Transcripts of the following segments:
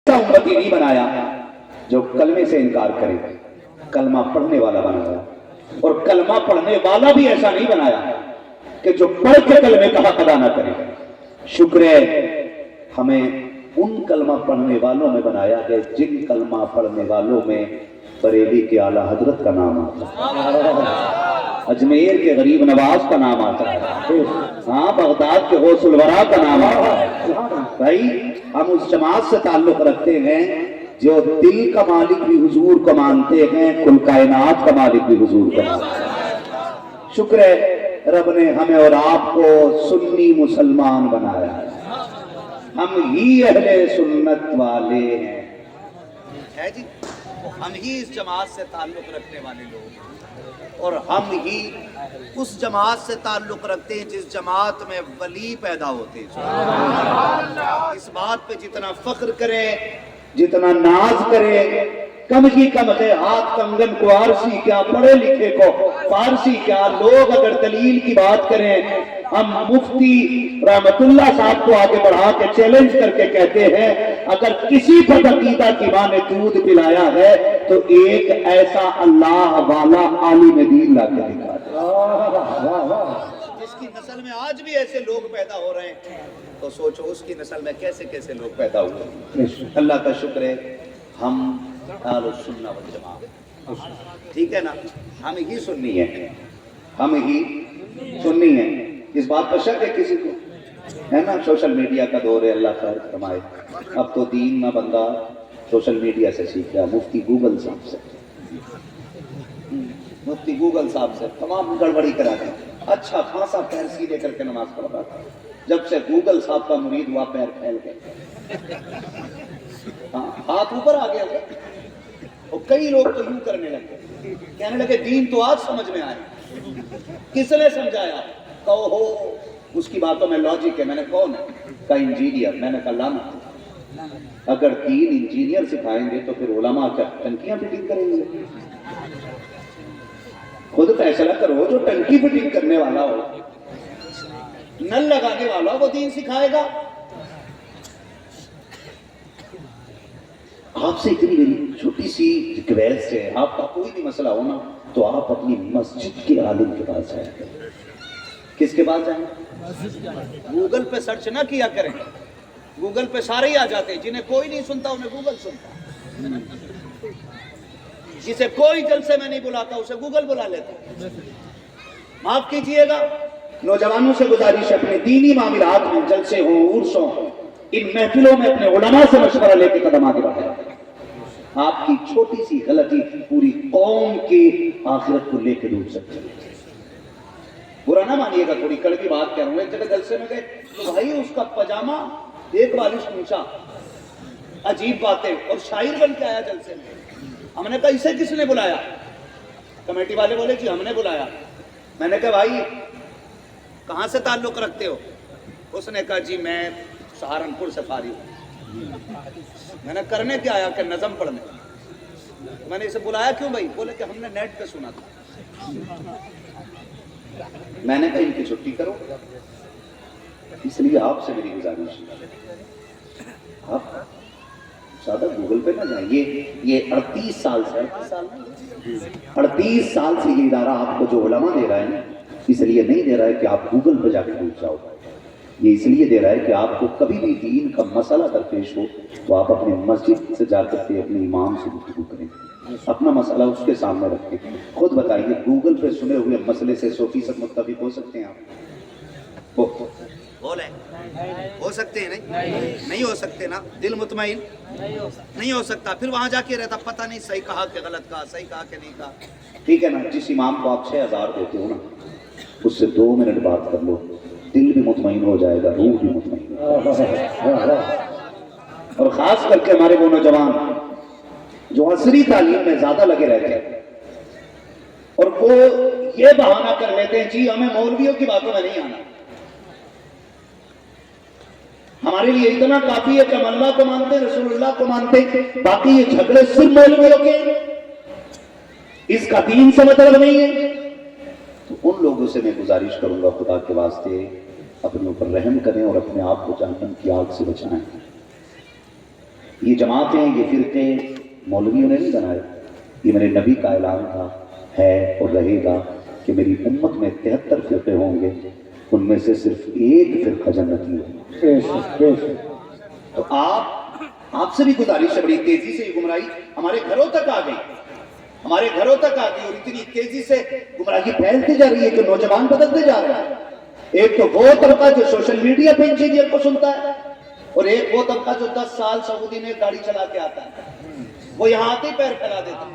ایسا امتی نہیں بنایا جو کلمے سے انکار کرے، کلمہ پڑھنے والا بنایا، اور کلمہ پڑھنے والا بھی ایسا نہیں بنایا کہ جو پڑھ کے کلمے کا حق ادا نہ کرے۔ شکر ہے ہمیں ان کلمہ پڑھنے والوں میں بنایا ہے جن کلمہ پڑھنے والوں میں بریلی کے اعلیٰ حضرت کا نام آتا ہے، اجمیر کے غریب نواز کا نام آتا ہے، ہاں بغداد کے غوث الورا کا نام آتا ہے۔ بھائی ہم اس جماعت سے تعلق رکھتے ہیں جو دل کا مالک بھی حضور کو مانتے ہیں، کل کائنات کا مالک بھی حضور کو مانتے ہیں۔ شکر ہے رب نے ہمیں اور آپ کو سنی مسلمان بنایا ہے، ہم ہی اہل سنت والے ہیں، ہے جی، ہم ہی اس جماعت سے تعلق رکھنے والے لوگ ہیں، اور ہم ہی اس جماعت سے تعلق رکھتے ہیں جس جماعت میں ولی پیدا ہوتے ہیں۔ اس بات پہ جتنا فخر کریں، جتنا ناز کریں، کم ہی کم ہے۔ ہاتھ کنگن کو عارسی کیا، پڑھے لکھے کو فارسی کیا، لوگ اگر دلیل کی بات کریں، ہم مفتی رحمت اللہ صاحب کو آگے بڑھا کے چیلنج کر کے کہتے ہیں اگر کسی پر عقیدہ کی ماں نے دودھ پلایا ہے تو ایک ایسا اللہ والا عالم دین لا کے دکھا دے، جس کی نسل میں آج بھی ایسے لوگ پیدا ہو رہے ہیں، تو سوچو اس کی نسل میں کیسے کیسے لوگ پیدا ہوئے۔ اللہ کا شکر ہے ہم اہل السنہ والجماعت، ٹھیک ہے نا، ہم ہی سنی ہیں، ہم ہی سنی ہیں، اس بات پر شک ہے کسی کو؟ ہے نا، سوشل میڈیا کا دور ہے، اللہ خیر فرمائے، اب تو دین نہ بندہ سوشل میڈیا سے سیکھ رہا، مفتی گوگل صاحب سے، مفتی گوگل صاحب سے تمام گڑبڑی کرا دیں۔ اچھا خاصا پیر سیدھے کر کے نماز پڑھتا تھا، جب سے گوگل صاحب کا مرید ہوا پیر پھیل گئے، ہاتھ اوپر آ گیا، اور کئی لوگ تو یوں کرنے لگے، کہنے لگے دین تو آج سمجھ میں آئے، کس نے سمجھایا؟ کہو ہو اس کی باتوں میں لاجک ہے۔ میں نے کون ہے؟ کہا انجینئر۔ میں نے کہا لعنت، اگر دین انجینئر سکھائیں گے تو پھر علماء کیا ٹنکیاں فٹنگ کریں گے؟ خود فیصلہ کرو، جو ٹنکی فٹنگ کرنے والا ہو، نل لگانے والا ہو، وہ دین سکھائے گا؟ آپ سے اتنی میری چھوٹی سی ریکویسٹ ہے، آپ کا کوئی بھی مسئلہ ہونا تو آپ اپنی مسجد کے عالم کے پاس جائیں۔ کس کے پاس جائیں؟ گوگل پہ سرچ نہ کیا کریں، گوگل پہ سارے ہی آ جاتے ہیں، جنہیں کوئی نہیں سنتا انہیں گوگل سنتا، جسے کوئی جلسے میں نہیں بلاتا اسے گوگل بلا لیتا۔ معاف کیجئے گا، نوجوانوں سے گزارش ہے اپنے دینی معاملات میں جلسے ہوں، عرصوں، ان محفلوں میں اپنے علماء سے مشورہ لے کے قدم آگے بڑھائیں۔ آپ کی چھوٹی سی غلطی پوری قوم کی آخرت کو لے کے ڈوب سکتی ہے۔ برا نہ مانیے گا، تھوڑی کڑوی بات کہہ رہا ہوں۔ ایک جگہ جلسے میں گئے تو بھائی اس کا پاجامہ ایک بالش پوچھا، عجیب باتیں، اور شاعر بن کے آیا جلسے میں۔ ہم نے کہا اسے کس نے بلایا؟ کمیٹی والے بولے جی ہم نے بلایا۔ میں نے کہا بھائی کہاں سے تعلق رکھتے ہو؟ اس نے کہا جی میں سہارنپور سے فارغ ہوں۔ میں نے کرنے کیا آیا؟ کہ نظم پڑھنے۔ میں نے اسے بلایا کیوں بھائی؟ بولے کہ ہم نے نیٹ پہ سنا تھا۔ میں نے کہا ان کی چھٹی کرو، اس لیے آپ سے میری گزارش ہے آپ زیادہ گوگل پہ نہ جائیں۔ یہ 38 سال سے 38 سال سے یہ ادارہ آپ کو جو علماء دے رہا ہے نا، اس لیے نہیں دے رہا ہے کہ آپ گوگل پہ جا کے پوچھ جاؤ، یہ اس لیے دے رہا ہے کہ آپ کو کبھی بھی دین کا مسئلہ درپیش ہو تو آپ اپنی مسجد سے جا کر کے اپنے امام سے گفتگو کریں، اپنا مسئلہ اس کے سامنے رکھیں۔ خود بتائیے گوگل پہ سنے ہوئے مسئلے سے 100% متفق ہو سکتے ہیں آپ؟ بولیں ہو سکتے ہیں؟ نہیں ہو سکتے نا، دل مطمئن نہیں ہو سکتا، پھر وہاں جا کے رہتا پتہ نہیں صحیح کہا کہ غلط کہا، صحیح کہا کہ نہیں کہا۔ ٹھیک ہے نا، جس امام کو آپ 6000 دیتے ہو نا، اس سے 2 منٹ بات کر لو، دل بھی مطمئن ہو جائے گا، روح بھی مطمئن ہو جائے گا۔ اور خاص کر کے ہمارے وہ نوجوان جو عصری تعلیم میں زیادہ لگے رہتے ہیں اور وہ یہ بہانہ کر لیتے ہیں جی ہمیں مولویوں کی باتوں میں نہیں آنا، ہمارے لیے اتنا کافی ہے کہ ہم اللہ کو مانتے ہیں، رسول اللہ کو مانتے ہیں، باقی یہ جھگڑے صرف مولویوں کے، اس کا دین سے مطلب نہیں ہے۔ تو ان لوگوں سے میں گزارش کروں گا خدا کے واسطے اپنے اوپر رحم کریں اور اپنے آپ کو جہنم کی آگ سے بچائیں۔ یہ جماعتیں یہ فرقے مولویوں نے نہیں بنائے، یہ میرے نبی کا اعلان تھا، ہے اور رہے گا کہ میری امت میں 73 فرقے ہوں گے، ان میں سے صرف ایک فرقہ جنتی ہے۔ تو آپ سے بھی گزارش ہے، بڑی تیزی سے یہ گمراہی ہمارے گھروں تک آ گئی، ہمارے گھروں تک آ گئی، اور اتنی تیزی سے گمراہی پھیلتی جا رہی ہے کہ نوجوان بدلتے جا رہے ہیں۔ ایک تو وہ طبقہ جو سوشل میڈیا پہ انجینئر کو سنتا ہے، اور ایک وہ طبقہ جو 10 سال سعودی میں گاڑی چلا کے آتا ہے، وہ یہاں آتے ہی پیر پھیلا دیتا ہے،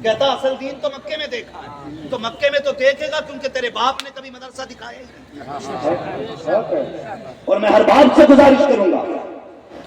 کہتا اصل دین تو مکے میں دیکھا ہے، تو مکے میں تو دیکھے گا کیونکہ تیرے باپ نے کبھی مدرسہ دکھایا ہی نہیں۔ اور میں ہر باپ سے گزارش کروں گا،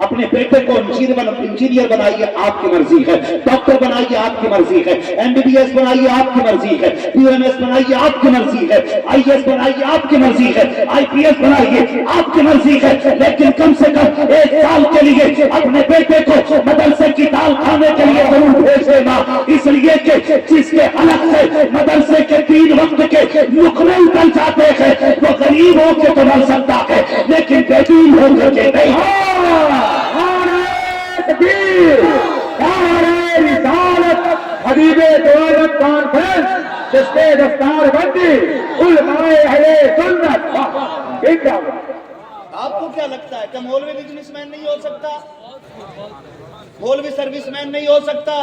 اپنے بیٹے کو انجینئر بنائیے، آپ کی مرضی ہے، ڈاکٹر بنائیے، آپ کی مرضی ہے، MBBS بنائیے، آپ کی مرضی ہے، PMS بنائیے، آپ کی مرضی ہے، IAS بنائیے، آپ کی مرضی ہے، IPS بنائیے، آپ کی مرضی ہے، لیکن کم سے کم 1 سال کے لیے اپنے بیٹے کو مدرسے کی دال کھانے کے لیے ضرور بھیج دینا، اس لیے کہ جس کے حلق سے مدرسے کے 3 وقت کے لقمے اتر جاتے ہیں وہ غریب ہو کے تو مر سکتا ہے لیکن بیدین ہو کر کے نہیں۔ حبیب دولت کانفرنس جس کے دستار بندی علماء اہل سنت۔ آپ کو کیا لگتا ہے کہ مولوی بزنس مین نہیں ہو سکتا، مولوی سروس مین نہیں ہو سکتا؟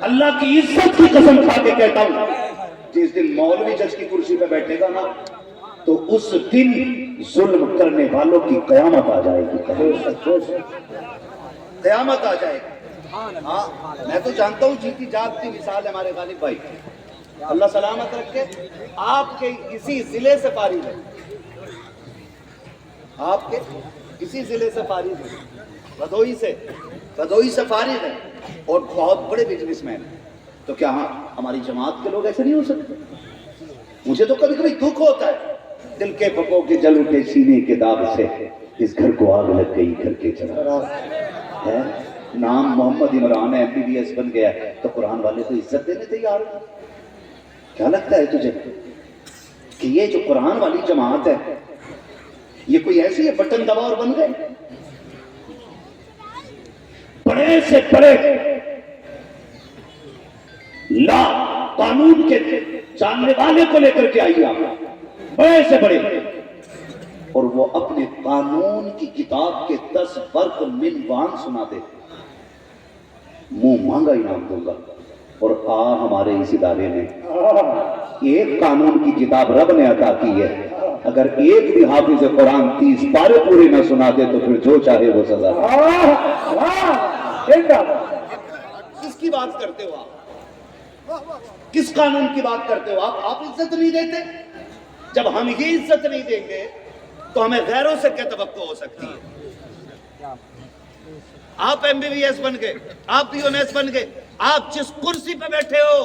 اللہ کی عزت کی قسم کھا کے کہتا ہوں، جس دن مولوی جج کی کرسی پہ بیٹھے گا نا تو اس دن ظلم کرنے والوں کی قیامت آ جائے گی، قیامت آ جائے گی۔ ہاں میں تو جانتا ہوں جیتی جاگتی مثال ہے ہمارے غالب بھائی، اللہ سلامت رکھے، آپ کے اسی ضلع سے فارغ ہے، آپ کے اسی ضلع سے فارغ ہے، بدوئی سے فارغ ہے، اور بہت بڑے بزنس مین ہیں۔ تو کیا ہماری جماعت کے لوگ ایسے نہیں ہو سکتے؟ مجھے تو کبھی کبھی دکھ ہوتا ہے، دل کے پھپھوں کے جل اٹھے سینے کے داغ سے، اس گھر کو آگ لگ گئی گھر کے چراغ ہے۔ نام محمد عمران ہے، MBBS بن گیا ہے، تو قرآن والے تو عزت دینے تیار ہیں۔ کیا لگتا ہے تجھے کہ یہ جو قرآن والی جماعت ہے یہ کوئی ایسی ہے بٹن دبا اور بن گئے؟ بڑے سے بڑے لا قانون کے جاننے والے کو لے کر کے آئیے آپ، بڑے سے بڑے، اور وہ اپنے قانون کی کتاب کے 10 فرق منوان سنا دے، منہ مانگا انعام دوں گا۔ اور ہمارے اس ادارے میں ایک قانون کی کتاب رب نے عطا کی ہے، اگر ایک بھی حافظ قرآن 30 پارے پورے نہ سنا دے تو پھر جو چاہے وہ سزا۔ کس کی بات کرتے ہو آپ؟ کس قانون کی بات کرتے ہو آپ عزت نہیں دیتے؟ جب ہم یہ عزت نہیں دیں گے تو ہمیں غیروں سے کیا توقع ہو سکتی ہے؟ آپ MBBS بن گئے، آپ PMS بن گئے، آپ جس کرسی پہ بیٹھے ہو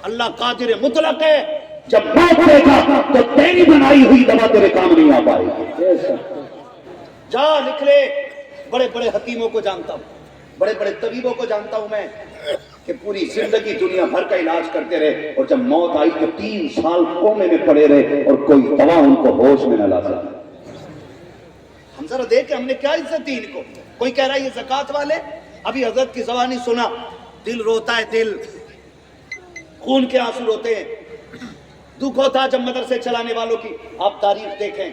اللہ قادر مطلق ہے، جب موت دے گا تو تیری بنائی ہوئی دوا تیرے کام نہیں آ پائے گی۔ جا لکھ لے، بڑے بڑے حکیموں کو جانتا ہوں، بڑے بڑے طبیبوں کو جانتا ہوں میں کہ پوری زندگی دنیا بھر کا علاج کرتے رہے، اور جب موت آئی تو 3 سال کومے میں پڑے رہے اور کوئی دوا ان کو ہوش میں نہ لا سکا۔ ہم ذرا دیکھ کہ ہم نے کیا عزت دی ان کو۔ کوئی کہہ رہا ہے یہ زکوٰۃ والے، ابھی حضرت کی زبانی سنا، دل روتا ہے، دل خون کے آنسو روتے ہیں، دکھ ہوتا ہے جب مدرسے چلانے والوں کی آپ تاریخ دیکھیں۔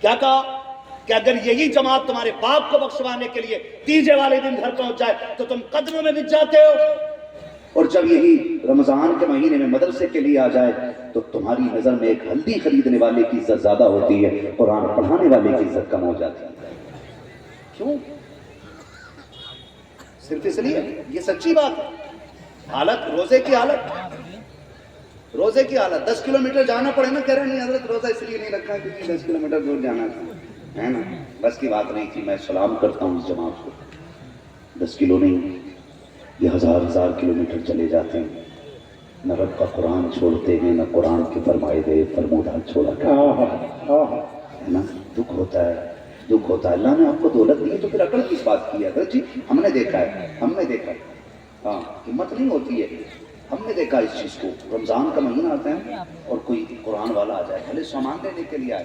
کیا کہا کہ اگر یہی جماعت تمہارے باپ کو بخشوانے کے لیے تیجے والے دن گھر پہنچ جائے تو تم قدموں میں بچ جاتے ہو، اور جب یہی رمضان کے مہینے میں مدرسے کے لیے آ جائے تو تمہاری نظر میں ایک ہلدی خریدنے والے کی عزت زیادہ ہوتی ہے، قرآن پڑھانے والے کی عزت کم ہو جاتی ہے۔ کیوں؟ صرف اس لیے، یہ سچی بات ہے۔ حالت روزے کی حالت 10 کلومیٹر جانا پڑے نا، کہہ رہے نہیں حضرت روزہ اس لیے نہیں رکھا کیونکہ 10 کلومیٹر دور جانا ہے نا، بس کی بات نہیں تھی۔ میں سلام کرتا ہوں اس جماعت کو، 10 کلو نہیں، یہ 1000 کلومیٹر چلے جاتے ہیں، نہ رب کا قرآن چھوڑتے ہیں، نہ قرآن کے فرمائے گئے فرمودات چھوڑا ہے نا۔ دکھ ہوتا ہے۔ اللہ نے آپ کو دولت دی تو پھر عقل کس بات کی ہے؟ حضرت جی ہم نے دیکھا ہے، ہاں ہمت نہیں ہوتی ہے۔ ہم نے دیکھا اس چیز کو، رمضان کا مہینہ آتا ہے اور کوئی قرآن والا آ جائے، بھلے سامان لینے کے لیے آئے،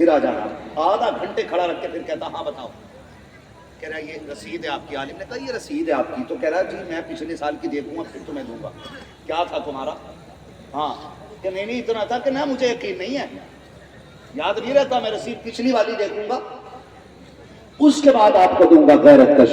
پھر آ جانا، آدھا گھنٹے کھڑا رکھ کے پھر کہتا ہاں بتاؤ، کہہ رہا یہ رسید ہے آپ کی. عالم نے کہا یہ رسید ہے آپ کی؟ تو کہہ رہا جی میں پچھلے سال کی دیکھوں گا پھر تمہیں دوں گا. کیا تھا تمہارا؟ ہاں کہ نہیں اتنا تھا کہ نہ مجھے یقین نہیں ہے، یاد نہیں رہتا، میں رسید پچھلی والی دیکھوں گا. اس کے بعد آپ کو دوں گا. غیرت کا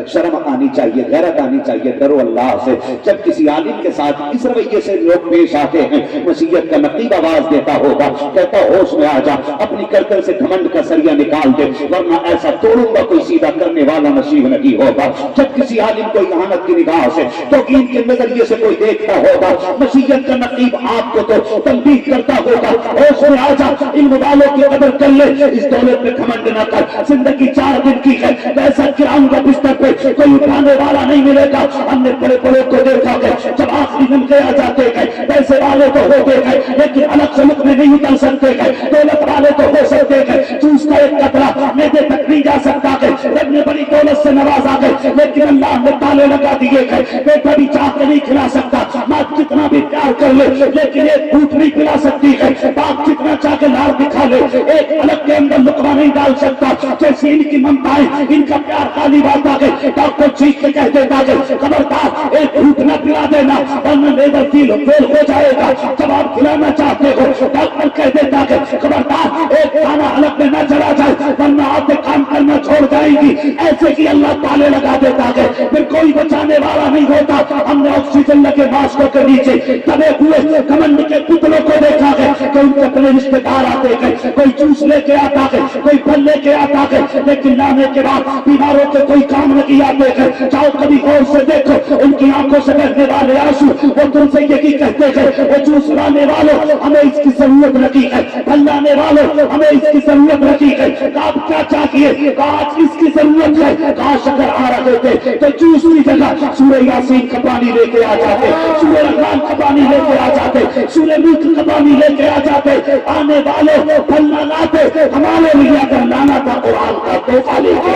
شرم آنی چاہیے، غیرت آنی چاہیے، ڈرو اللہ سے. جب کسی عالم کے ساتھ اس رویے سے لوگ پیش آتے ہیں، نصیحت کا نقیب آواز دیتا ہوگا، کہتا ہوش میں آ جا، اپنی گردن سے گھمنڈ کا سریا نکال دے، ورنہ ایسا توڑوں گا کوئی سیدھا کرنے والا نصیب نہیں ہوگا. جب کسی عالم کو اہانت کی نگاہ سے، توہین کے نظریے سے کوئی دیکھتا ہوگا، نصیحت کا نقیب آپ کو تو تنبیہ کرتا ہوگا، ہوش میں آ جا، ان والوں کی قدر کر لے، اس دولت میں گھمنڈ نہ کر، زندگی 4 دن کی ہے، ویسا کرام کا بستر پہ کوئی اٹھانے والا نہیں ملے گا. ہم نے بڑے بڑوں کو دیکھا ہے جب آخری دن گیا جاتے ہیں، پیسے والے تو ہوتے ہیں لیکن الگ سلک میں نہیں اتر سکتے ہیں، دولت والے تو ہو سکتے ہیں، جوس کا ایک قطرہ میدے تک نہیں جا سکتا ہے. رب نے بڑی دولت سے نوازا ہے لیکن اللہ نے تالے لگا دیے ہیں، بیٹا بھی چاہ کے نہیں کھلا سکتا، ماں کتنا بھی پیار کر لے لیکن ایک گھونٹ نہیں پلا سکتی ہے، باپ جتنا چاہ کے لاڑ دکھا لے ایک الگ کے اندر لقمہ نہیں ڈال سکتا. جیسی ان کی ممتائیں، ان کا پیار خالی بات آ گئے. ڈاکٹر چیخ کے کہہ دیتا ہے خبردار ایک گھونٹ نہ پلا دینا ورنہ لیور فیل ہو جائے گا. جب آپ کھلانا چاہتے ہو ڈاکٹر کہہ دیتا ہے خبردار ایک کھانا حلق میں نہ چلا جائے ورنہ آپ کام کرنا چھوڑ جائیں گی. ایسے ہی اللہ تالے لگا دیتا ہے، پھر کوئی بچانے والا نہیں ہوتا. ہم نے آکسیجن لگے ماسکوں کے نیچے دبے ہوئے کمنڈ کے پتلوں کو دیکھا ہے کہ ان کے اپنے رشتے دار آتے ہیں، کوئی جوس لے کے آتا ہے، کوئی پھل لے کے آتا ہے، لیکن لانے کے بعد بیماروں کے کوئی کام نہیں آتے ہیں. چاہو کبھی غور سے دیکھو ان کی آنکھوں سے بہنے والے آنسو، وہ تم سے یہی کہتے ہیں وہ جوس لانے والوں ہمیں اس کی ضرورت نہیں ہے، پھل لانے والوں ہمیں اس کی ضرورت نہیں ہے. آپ کیا چاہیے؟ آج اس کی ضرورت ہے. کاش اگر آ رہے تھے تو جوس کی جگہ سورہ یاسین کا پانی لے کے آ جاتے، سورہ رحمان کا پانی لے کے آ جاتے، سورہ ملک کا پانی لے کے آ جاتے. آنے والے پھل نہ لاتے، ہمارے لیے اگر لانا تھا قرآن کا تحفہ لے کے.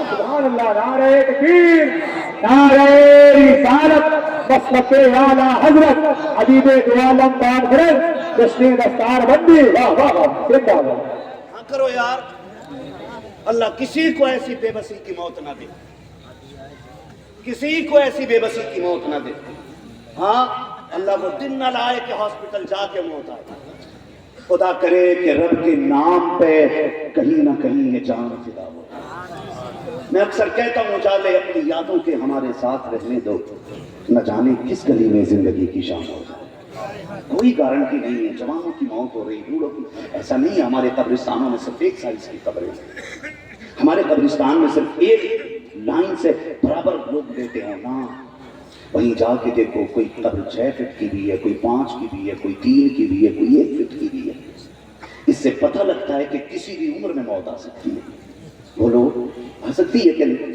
سبحان اللہ، نعرہ تکبیر، نعرہ رسالت، مسلک اعلیٰ حضرت حبیب دو عالم کانفرنس جشن دستار بندی. واہ واہ واہ، زندہ باد. ہاں کرو یار، اللہ کسی کو ایسی بے بسی کی موت نہ دے، کسی کو ایسی بے بسی کی موت نہ دے. ہاں اللہ وہ دن نہ لائے کہ ہاسپٹل جا کے موت آئے. خدا کرے کہ رب کے نام پہ کہیں نہ کہیں یہ جان فدا ہو. میں اکثر کہتا ہوں جالے اپنی یادوں کے ہمارے ساتھ رہنے دو، نہ جانے کس گلی میں زندگی کی شام ہو جائے. کوئی گارنٹی نہیں ہے. جوانوں کی موت ہو رہی، بوڑھوں کی، ایسا نہیں ہے. ہمارے قبرستانوں میں صرف ایک سائز کی قبریں ہیں، ہمارے قبرستان میں صرف ایک لائن سے برابر لوگ دیتے ہیں نا. وہیں جا کے دیکھو کوئی قبر 6 فٹ کی بھی ہے، کوئی 5 کی بھی ہے، کوئی 3 کی بھی ہے، کوئی 1 فٹ کی بھی ہے. اس سے پتہ لگتا ہے کہ کسی بھی عمر میں موت آ سکتی ہے. بولو آ سکتی ہے کہ نہیں؟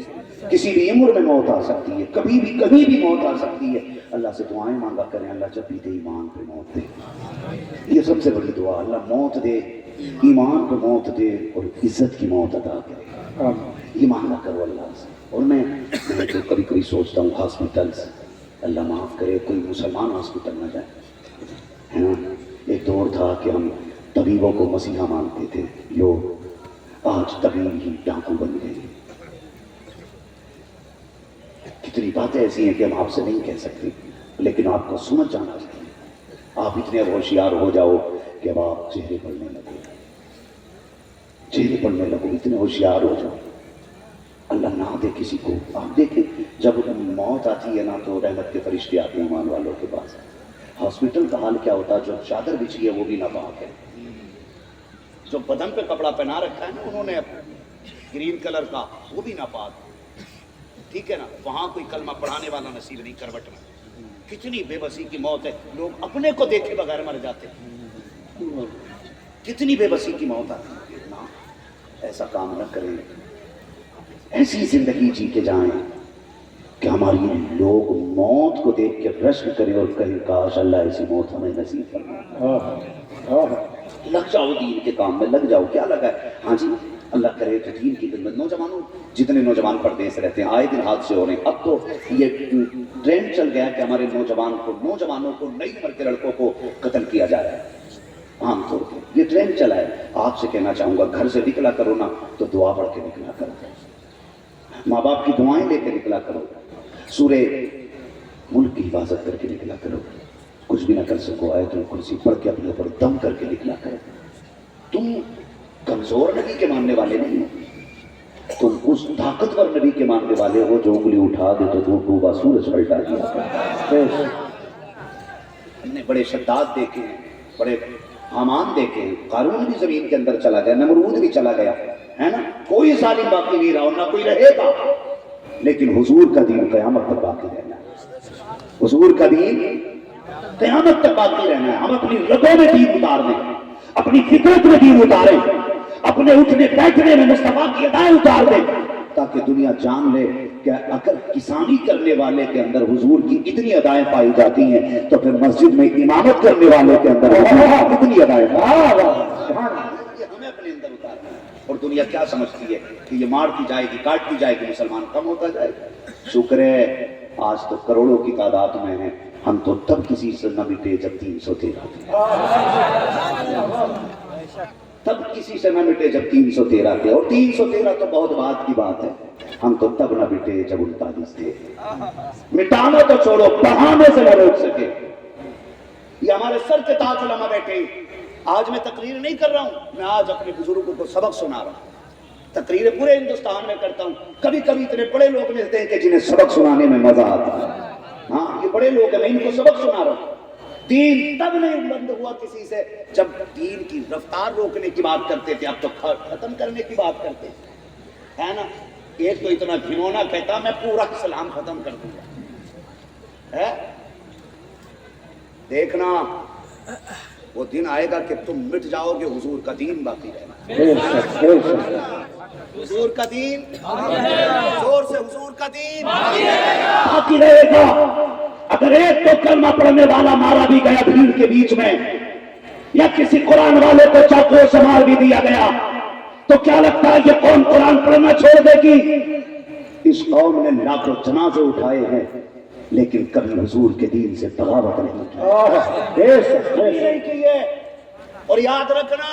کسی بھی عمر میں موت آ سکتی ہے، کبھی بھی کہیں بھی موت آ سکتی ہے. اللہ سے دعائیں مانگا کریں اللہ جب بھی دے ایمان پہ موت دے. یہ سب سے بڑی دعا، اللہ موت دے، ایمان پہ موت دے اور عزت کی موت عطا کرے. یہ مانگا کرو اللہ سے. اور میں تو کبھی کبھی سوچتا ہوں ہاسپٹلس، اللہ معاف کرے کوئی مسلمان ہاسپٹل نہ جائے، ہے نا. ایک دور تھا کہ ہم طبیبوں کو مسیحا مانتے تھے، جو آج طبیب ہی ڈاکو بن گئے. کتنی باتیں ایسی ہیں کہ ہم آپ سے نہیں کہہ سکتے، لیکن آپ کو سمجھ جانا چاہیے. آپ اتنے ہوشیار ہو جاؤ کہ اب آپ چہرے پڑھنے لگو، چہرے پڑھنے لگو، اتنے ہوشیار ہو جاؤ. اللہ نہ دے کسی کو. آپ دیکھیں جب موت آتی ہے نا تو رحمت کے فرشتے آتے ہیں ایمان والوں کے پاس. ہاسپٹل کا حال کیا ہوتا ہے؟ جو چادر بچھی ہے وہ بھی ناپاک ہے، جو بدن پہ کپڑا پہنا رکھا ہے نا انہوں نے گرین کلر کا وہ بھی ناپاک ہے. ٹھیک ہے نا. وہاں کوئی کلمہ پڑھانے والا نصیب نہیں کروٹ میں. کتنی بے بسی کی موت ہے، لوگ اپنے کو دیکھے بغیر مر جاتے ہیں. کتنی بے بسی کی موت آتی ہے. نا ایسا کام نہ کریں، ایسی زندگی جی کے جائیں کہ ہماری لوگ موت کو دیکھ کے رشک کریں اور کہیں کاش اللہ ایسی موت ہمیں نصیب فرمائے. لگ جاؤ دین کے کام میں، لگ جاؤ. کیا لگا ہے؟ ہاں جی اللہ کرے کہ دین کی خدمت. نوجوانوں جتنے نوجوان پردیس رہتے ہیں آئے دن حادثے ہو رہے ہیں. اب تو یہ ٹرینڈ چل گیا کہ ہمارے نوجوانوں کو نئی عمر کے لڑکوں کو قتل کیا جا رہا ہے عام طور پہ. یہ ٹرین چلا ہے. آپ سے کہنا چاہوں گا گھر سے نکلا کرو نا تو دعا پڑھ کے نکلا کرو, ماں باپ کی دعائیں لے کے نکلا کرو, سورہ ملک کی حفاظت کر کے نکلا کرو. کچھ بھی نہ کر سکو آیت الکرسی پڑھ کے اپنے اوپر دم کر کے نکلا کرو. تم کمزور نبی کے ماننے والے نہیں ہو, تم اس طاقتور نبی کے ماننے والے ہو جو انگلی اٹھا دے تو ڈوبا سورج پلٹا دیا. ہم نے بڑے شداد دیکھے ہیں, بڑے حامان دیکھے ہیں. قارون بھی زمین کے اندر چلا گیا, نمرود بھی چلا گیا ہے نا, کوئی ظالم باقی نہیں رہا اور نہ کوئی رہے گا. لیکن حضور کا دین قیامت تک باقی رہنا ہے. حضور کا دین قیامت تک باقی رہنا ہے. ہم اپنی رگوں میں دین اتار دیں, اپنی فطرت میں دین اتاریں, اپنے اٹھنے بیٹھنے میں مصطفیٰ کی ادائیں اتار دیں, تاکہ دنیا جان لے کہ اگر کسانی کرنے والے کے اندر حضور کی اتنی ادائیں پائی جاتی ہیں تو پھر مسجد میں امامت کرنے والے کے اندر اتنی ادائیں ہمیں اپنے اندر اتارنا ہے. اور دنیا کیا سمجھتی ہے کہ یہ مارتی جائے گی, کاٹتی جائے گی, مسلمان کم ہوتا جائے گا. شکر ہے آج تو کروڑوں کی تعداد میں ہیں. ہم تو تب کسی سے نہ مٹے جب 313 تھے, تب کسی سے نہ مٹے جب 313 تھے, اور 313 تو بہت بعد کی بات ہے. ہم تو تب نہ مٹے جب 39 تھے. مٹانا تو چھوڑو, بڑھانے سے نہ روک سکے. یہ ہمارے سر کے تاج علماء بیٹھے. آج میں تقریر نہیں کر رہا ہوں, میں آج اپنے بزرگوں کو سبق سنا رہا ہوں. تقریر پورے ہندوستان میں کرتا ہوں. کبھی کبھی اتنے بڑے لوگ ملتے ہیں کہ جنہیں سبق سنانے میں مزہ آتا ہے. ہاں یہ بڑے لوگ ہیں, میں ان کو سبق سنا رہا ہوں. دین تب نہیں بند ہوا کسی سے جب دین کی رفتار روکنے کی بات کرتے تھے. اب تو ختم کرنے کی بات کرتے ہے نا. ایک تو اتنا گھنونا کہتا میں پورا اسلام ختم کر دوں گا. دیکھنا وہ دن آئے گا کہ تم مٹ جاؤ گے, حضور کا دین باقی رہنا. حضور کا دین, زور سے حضور کا دین باقی رہے گا. اگر ایک تو کلمہ پڑھنے والا مارا بھی گیا بھیڑ کے بیچ میں, یا کسی قرآن والے کو چاقو سے مار بھی دیا گیا, تو کیا لگتا ہے یہ قوم قرآن پڑھنا چھوڑ دے گی؟ اس قوم نے لاکھوں جنازے اٹھائے ہیں لیکن کبھی حضور کے دین سے بغاوت نہیں کی ہے. اور یاد رکھنا,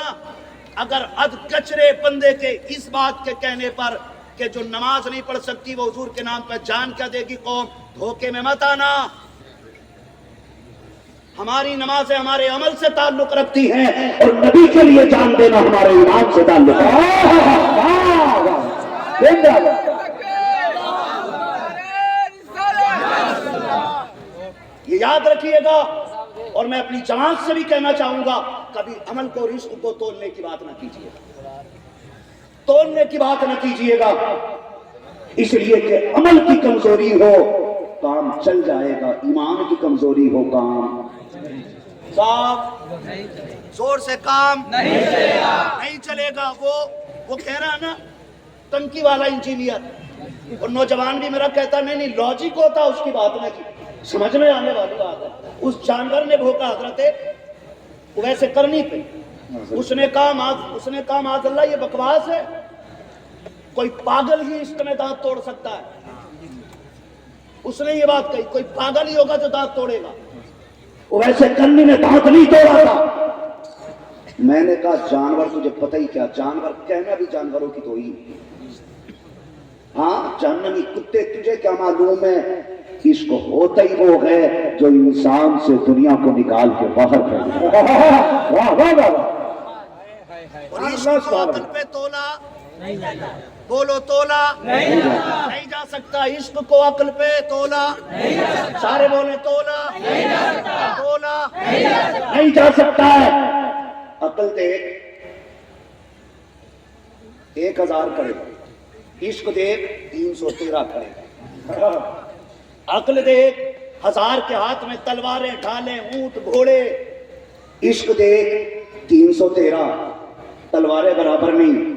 اگر اد کچرے بندے کے اس بات کے کہنے پر کہ جو نماز نہیں پڑھ سکتی وہ حضور کے نام پر جان کیا دے گی قوم, دھوکے میں مت آنا. ہماری نمازیں ہمارے عمل سے تعلق رکھتی ہیں اور نبی کے لیے جان دینا ہمارے ایمان سے تعلق یہ یاد رکھیے گا. اور میں اپنی جماعت سے بھی کہنا چاہوں گا, کبھی عمل کو رزق کو تولنے کی بات نہ کیجیے گا, تولنے کی بات نہ کیجیے گا. اس لیے کہ عمل کی کمزوری ہو کام چل جائے گا, ایمان کی کمزوری ہو کام زور سے کام نہیں چلے گا. وہ کہہ رہا نا ٹنکی والا انجینئر, اور نوجوان بھی میرا کہتا نہیں لاجک ہوتا اس کی بات میں, سمجھ میں آنے والی بات ہے. اس جانور نے بھوکا حضرت, ویسے کرنی پہ اس نے کہا معاذ اللہ یہ بکواس ہے, کوئی پاگل ہی اس میں دانت توڑ سکتا ہے. اس نے یہ بات کہی, کوئی پاگل ہی ہوگا جو دانت توڑے گا. ویسے کرنی نے دانت نہیں توڑا تھا. میں نے کہا جانور تجھے پتہ ہی کیا, جانور کہنا بھی جانوروں کی تو ہی, ہاں جہنمی کتے تجھے کیا معلوم ہے. عشق ہوتا ہی وہ ہے جو انسان سے دنیا کو نکال کے باہر کر دے. اور عشق کو عقل پہ تولا, بولو تولا نہیں جا سکتا. عشق کو عقل پہ تولا, سارے بولے تولا تولا نہیں جا سکتا ہے. عقل دیکھ 1000 کرے گا, عشق دیکھ 313 کرے گا. عقل دیکھ 1000 کے ہاتھ میں تلواریں ڈھالیں اونٹ گھوڑے, عشق دیکھ 313 تلواریں برابر نہیں.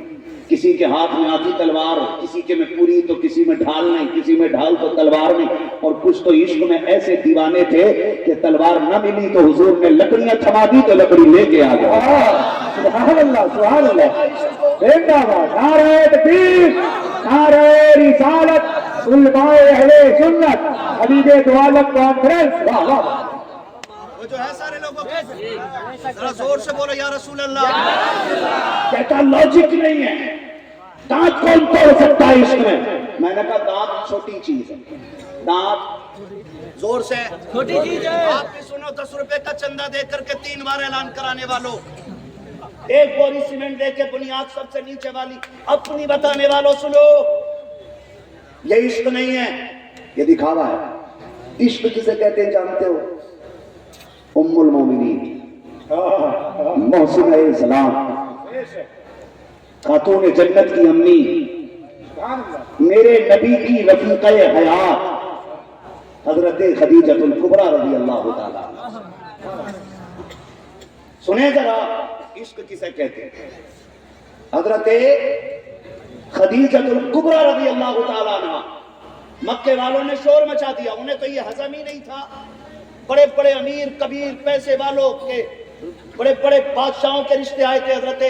کسی کے ہاتھ میں آتی تلوار, کسی کے میں پوری تو کسی میں ڈھال نہیں, کسی میں ڈھال تو تلوار نہیں. اور کچھ تو عشق میں ایسے دیوانے تھے کہ تلوار نہ ملی تو حضور نے لکڑیاں تھما دی تو لکڑی لے کے آ گیا. سبحان اللہ سبحان اللہ. نعرہ تکبیر, نعرہ رسالت, علماء اہل سنت, حبیب دو عالم کانفرنس. واہ واہ. وہ جو ہے سارے لوگوں کے ذرا زور سے بولو یا رسول اللہ. کہتا لاجک نہیں ہے, دانت کون توڑ سکتا ہے عشق میں نے کہا دانت چھوٹی چیز ہے, دانت زور سے چھوٹی چیز ہے. آپ بھی سنو, 10 روپے کا چندہ دے کر کے 3 بار اعلان کرانے والوں, 1 بوری سیمنٹ دے کے بنیاد سب سے نیچے والی اپنی بتانے والوں, سنو یہ عشق نہیں ہے, یہ دکھاوا ہے. عشق کسے کہتے ہیں جانتے ہو؟ ام المومنین محسن علیہ السلام, خاتون جنت کی امی, میرے نبی کی رفیقہ حیات حضرت خدیجہ الکبریٰ رضی اللہ تعالیٰ. سنیں ذرا عشق کسے کہتے ہیں. حضرت خدیجہ الکبریٰ رضی اللہ تعالیٰ عنہ, مکے والوں نے شور مچا دیا, انہیں تو یہ ہضم ہی نہیں تھا. بڑے بڑے امیر کبیر پیسے والوں کے, بڑے بڑے بادشاہوں کے رشتے آئے تھے حضرت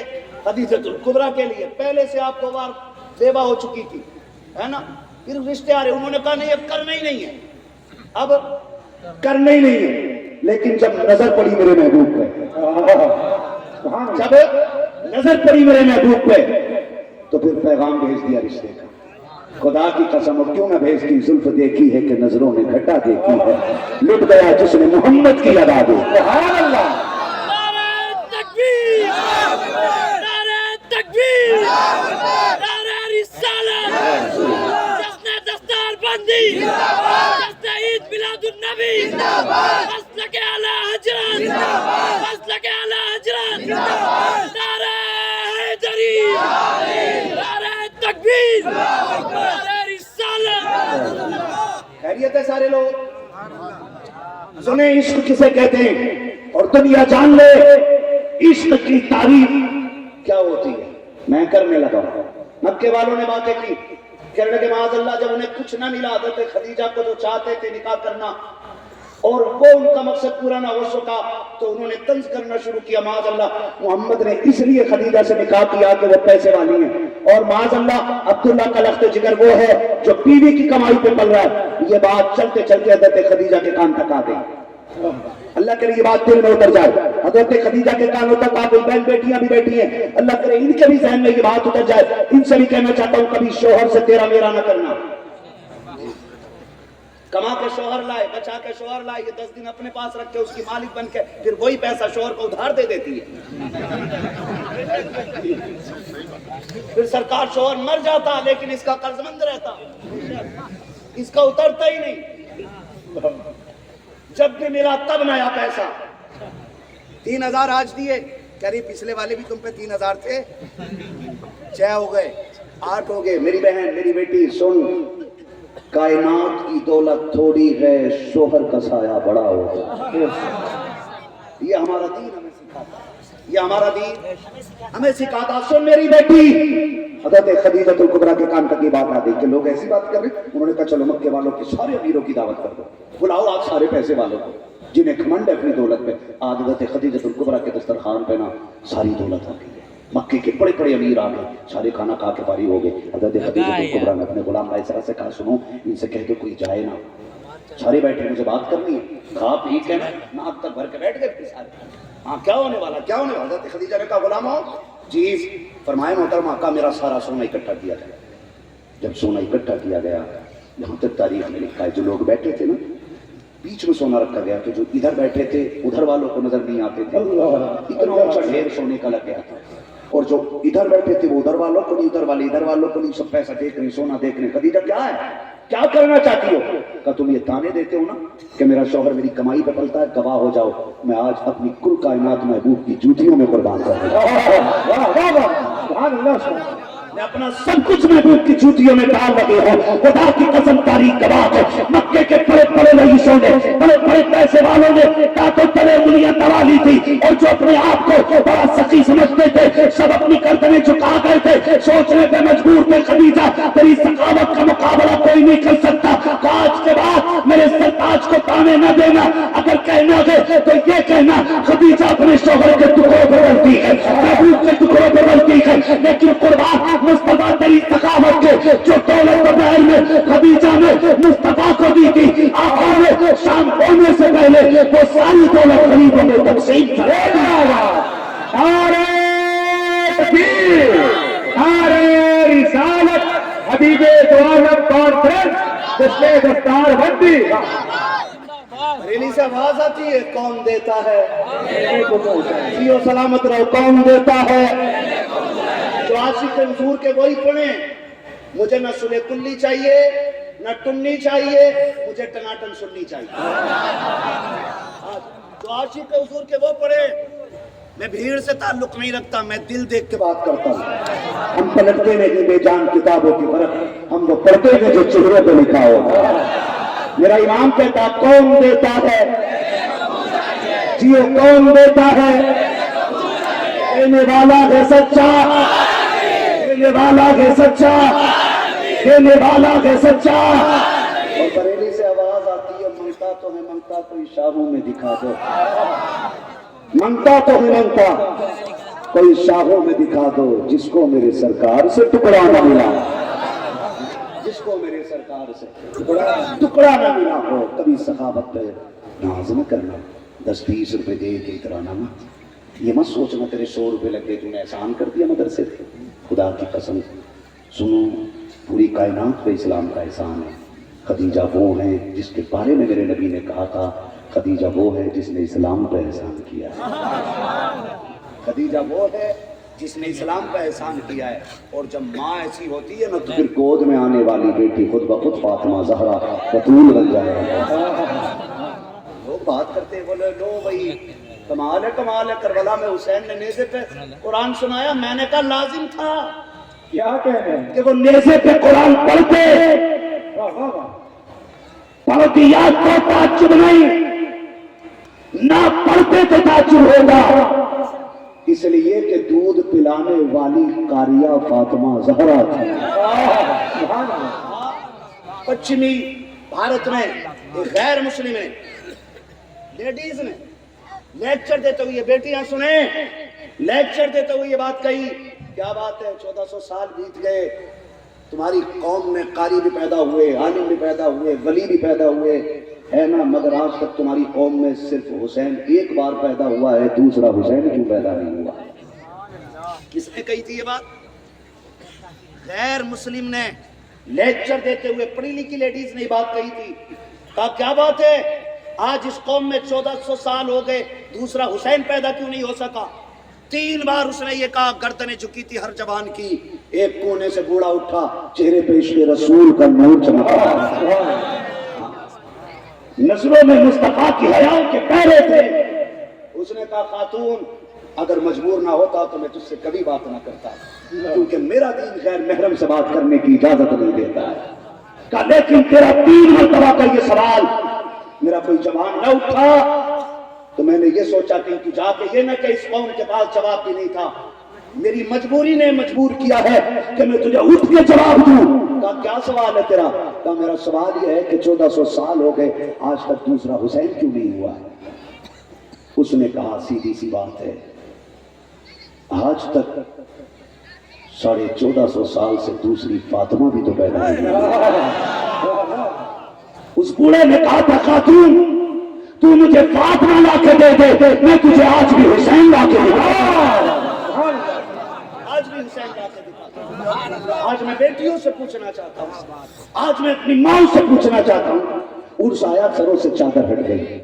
خدیجہ الکبریٰ کے لیے. پہلے سے آپ 2 بار بیوہ ہو چکی تھی, ہے نا, پھر رشتے آ رہے, انہوں نے کہا نہیں اب کرنا ہی نہیں ہے, اب کرنا ہی نہیں ہے. لیکن جب نظر پڑی میرے محبوب پہ, جب نظر پڑی میرے محبوب پہ, تو پھر پیغام بھیج دیا رشتے کا. خدا کی قسم, اور کیوں نہ بھیجتی, زلف دیکھی ہے کہ نظروں نے گھٹا دیکھی ہے, لٹ گیا جس نے محمد کی ادا دی. سبحان اللہ. نعرہ تکبیر, نعرہ تکبیر, نعرہ رسالت, جشن دستار بندی, جشن عید میلاد النبی, مسلک اعلی حضرت, مسلک اعلی حضرت, نعرہ حیدری, نعرہ تکبیر, نعرہ رسالت. خیریت ہے سارے لوگ؟ سنیں عشق کسے کہتے ہیں, اور دنیا جان لے عشق کی تعریف کیا ہوتی ہے. میں کرنے لگا ہوں. مکے والوں نے باتیں کی, کہنے لگے معاذ اللہ, جب انہیں کچھ نہ ملا حضرت خدیجہ کو جو چاہتے تھے نکاح کرنا, اور وہ ان کا مقصد پورا نہ ہو سکا, تو انہوں نے طنز کرنا شروع کیا, معاذ اللہ محمد نے اس لیے خدیجہ سے نکاح کیا کہ وہ پیسے والی ہیں, اور معاذ اللہ عبداللہ کا لخت جگر وہ ہے جو بیوی کی کمائی پہ پل رہا ہے. یہ بات چلتے چلتے حضرت خدیجہ کے کان تک آ گئی. اللہ کرے یہ بات دل میں اتر جائے. حضرت خدیجہ کے کانوں تک آ گئی. بہن بیٹیاں بھی بیٹھی ہیں, اللہ کرے ان کے بھی ذہن میں یہ بات اتر جائے. ان سے بھی کہنا چاہتا ہوں کبھی شوہر سے تیرا میرا نہ کرنا. کما کے شوہر لائے, بچا کے شوہر لائے, یہ 10 دن اپنے پاس رکھ کے اس کی مالک بن کے پھر وہی پیسہ شوہر کو ادھار دے دیتی ہے. پھر سرکار شوہر مر جاتا لیکن اس کا قرض مند رہتا, اس کا اترتا ہی نہیں. جب بھی ملا تب نیا پیسہ. 3000 آج دیے, کہہ رہی پچھلے والے بھی تم پہ 3000 تھے, 6 ہو گئے, 8 ہو گئے. میری بہن میری بیٹی سن, کائنات کی دولت تھوڑی ہے, شوہر کا سایہ بڑا ہوگا. یہ ہمارا دین ہمیں سکھاتا ہے, یہ ہمارا دین ہمیں سکھاتا. سن میری بیٹی, حضرت خدیجہ الکبریٰ کے کان تک یہ بات آ گئی کہ لوگ ایسی بات کر رہے ہیں. انہوں نے کہا چلو مکے والوں کے سارے امیروں کی دعوت کر دو, بلاؤ آپ سارے پیسے والوں کو جنہیں گھمنڈ ہے اپنی دولت پہ. آج حضرت خدیجہ الکبریٰ کے دسترخوان پہ نا ساری دولت آ گئی ہے. مکے کے بڑے بڑے امیر آ گئے, سارے کھانا کھا کے فارغ ہو گئے. حضرت خدیجہ الکبریٰ نے اپنے غلام عائشہ سے کہا سنو, ان سے کہہ دو کوئی جائے نہ, سارے بیٹھے مجھے بات کرنی ہے. کھا پی کے ناک تک بھر کے بیٹھ گئے سارے. ہاں کیا ہونے والا, کیا ہونے والا؟ حضرت خدیجہ نے کہا غلاموں جی, فرمائے محترمہ کا میرا سارا سونا اکٹھا کیا گیا. جب سونا اکٹھا کیا گیا, یہاں تک تاریخ میں لکھا ہے جو لوگ بیٹھے تھے نا بیچ میں سونا رکھا گیا, تو جو ادھر بیٹھے تھے ادھر والوں کو نظر نہیں آتے تھے, اتنا اونچا ڈھیر سونے کا لگ گیا تھا. اور جو ادھر بیٹھے تھے وہ ادھر والوں کو نہیں, ادھر والے ادھر والوں کو نہیں, سب پیسہ دیکھ رہے, سونا دیکھ رہے. خدیجہ کیا ہے, کیا کرنا چاہتی ہو؟ کہ تم یہ تانے دیتے ہو نا کہ میرا شوہر میری کمائی پہ پلتا ہے, گواہ ہو جاؤ میں آج اپنی کل کائنات محبوب کی جوتیوں میں قربان کر رہا ہوں. میں اپنا سب کچھ محبوب کی جوتیوں میں ڈال رہے ہوں. خدا کی قسم تاریخ گواہ ہے, مکے کے بڑے بڑے رئیسوں نے, بڑے بڑے پیسے والوں نے کاتوں تلے انگلیاں دبا لی تھی, اور جو اپنے آپ کو بڑا سخی سمجھتے تھے سب اپنی گردنیں جھکا گئے تھے. سوچنے پہ مجبور تھے خدیجہ تیری سخاوت کا مقابلہ کوئی نہیں کر سکتا. آج کے بعد میرے سرتاج کو تانے نہ دینا, اگر کہنا ہے تو یہ کہنا خدیجہ اپنے شوہر کے ٹکڑوں پہ بنتی ہے, محبوب کے ٹکڑوں پہ بنتی ہے, لیکن قربان مصطفیٰ تیری سخاوت کے جو دولت بہر میں خدیجہ نے مصطفیٰ کو دی تھی. آقا نے شام ہونے سے پہلے وہ ساری دولت غریبوں میں تقسیم کرے گا. نعرہ تکبیر، نعرہ رسالت، حبیب دو عالم کانفرنس، جشن دستار بندی. بریلی سے آواز آتی ہے کون دیتا ہے؟ جیو سلامت رہو. کون دیتا ہے؟ جو عاشق حضور کے وہی پڑھیں. مجھے نہ سلے کلی چاہیے نہ ٹنی چاہیے، مجھے ٹناٹن سننی چاہیے. جو عاشق حضور کے وہ پڑھے. میں بھیڑ سے تعلق نہیں رکھتا، میں دل دیکھ کے بات کرتا ہوں. ہم پلٹتے نہیں بے جان کتابوں کی برکت، ہم وہ پڑھتے ہیں جو چہروں پہ لکھا ہو. میرا امام کہتا کون دیتا ہے؟ جیو کون دیتا ہے؟ دینے والا ہے سچا، دینے والا ہے سچا، دینے والا ہے سچا. اور بریلی سے آواز آتی ہے منگتا تو ہے منگتا کوئی شاہوں میں دکھا دو. منگتا تو ہے منگتا کوئی شاہوں میں دکھا دو، جس کو میرے سرکار سے ٹکڑا نہ ملا، جس کو میرے سرکار سے ٹکڑا نہ ملا ہو. کبھی سخاوت پہ ناز نہ کرنا، 10-20 روپے دے کے اترانا مت. یہ مت سوچنا تیرے 100 روپے لگ گئے تو نے احسان کر دیا مدرسے سے. خدا کی قسم سنو، پوری کائنات پہ اسلام کا احسان ہے. خدیجہ وہ ہیں جس کے بارے میں میرے نبی نے کہا تھا خدیجہ وہ ہے جس نے اسلام پہ احسان کیا ہے. خدیجہ وہ ہے جس نے اسلام کا احسان کیا ہے. اور جب ماں ایسی ہوتی ہے نا تو پھر گود میں آنے والی بیٹی خود بخود فاطمہ زہرا بطول بن جائے گا. لوگ بات کرتے ہیں بولے لو بھائی کمال ہے کربلا میں حسین نے نیزے پہ قرآن سنایا. میں نے کہا لازم تھا کیا کہہ رہے ہیں؟ کہ وہ نیزے پہ قرآن پڑھتے، پڑھ دیا تو تعجب نہیں، نہ پڑھتے تو تعجب ہوگا. اس لیے کہ دودھ پلانے والی قاریہ فاطمہ زہرا تھی. پچھمی بھارت میں ایک غیر مسلم نے لیڈیز نے لیکچر دیتے ہوئے، یہ بیٹیاں سنیں، لیکچر دیتے ہوئے یہ بات کہی. کیا بات ہے، 1400 سال بیت گئے، تمہاری قوم میں قاری بھی پیدا ہوئے، عالم بھی پیدا ہوئے، ولی بھی پیدا ہوئے ہے نا، مگر آج تک تمہاری قوم میں صرف حسین ایک بار پیدا ہوا ہے، دوسرا حسین کیوں پیدا نہیں ہوا؟ کس نے کہی تھی یہ بات؟ غیر مسلم نے لیکچر دیتے ہوئے پڑھی لکھی لیڈیز نے یہ بات کہی تھی. کہا کیا بات ہے، آج اس قوم میں 1400 سال ہو گئے، دوسرا حسین پیدا کیوں نہیں ہو سکا؟ 3 بار اس نے یہ کہا، گردنیں جھکی تھی ہر جوان کی. ایک کونے سے بوڑھا اٹھا، چہرے پہ عشق رسول کا نور چمکا، نظروں میں مصطفیٰ کی حیا کے پیرے تھے. اس نے کہا خاتون اگر مجبور نہ ہوتا تو میں تجھ سے کبھی بات نہ کرتا، کیونکہ میرا دین غیر محرم سے بات کرنے کی اجازت نہیں دیتا ہے. کہا لیکن تیرا 3 مرتبہ کا یہ سوال میرا کوئی جوان نہ اٹھا تو میں نے یہ سوچا کہ تو جا کے یہ نہ کہ اس قوم کے پاس جواب بھی نہیں تھا. میری مجبوری نے مجبور کیا ہے کہ میں تجھے اٹھ کے جواب دوں. کہا کیا سوال ہے تیرا؟ کہا میرا سوال یہ ہے کہ 1400 سال ہو گئے، آج تک دوسرا حسین کیوں نہیں ہوا ہے؟ اس نے کہا سیدھی سی بات ہے، آج تک 1450 سال سے دوسری فاطمہ بھی تو پیدا نہیں ہوئی. اس بوڑھے نے کہا تھا خاتون تو مجھے فاطمہ لا کے دے دے، میں تجھے آج بھی حسین لا کے دکھاؤں. آج بھی حسین لا کے دکھاتا ہوں. آج میں بیٹیوں سے پوچھنا چاہتا ہوں، آج میں اپنی ماں سے پوچھنا چاہتا ہوں. عرس آیا، سروں سے چادر ہٹ گئی،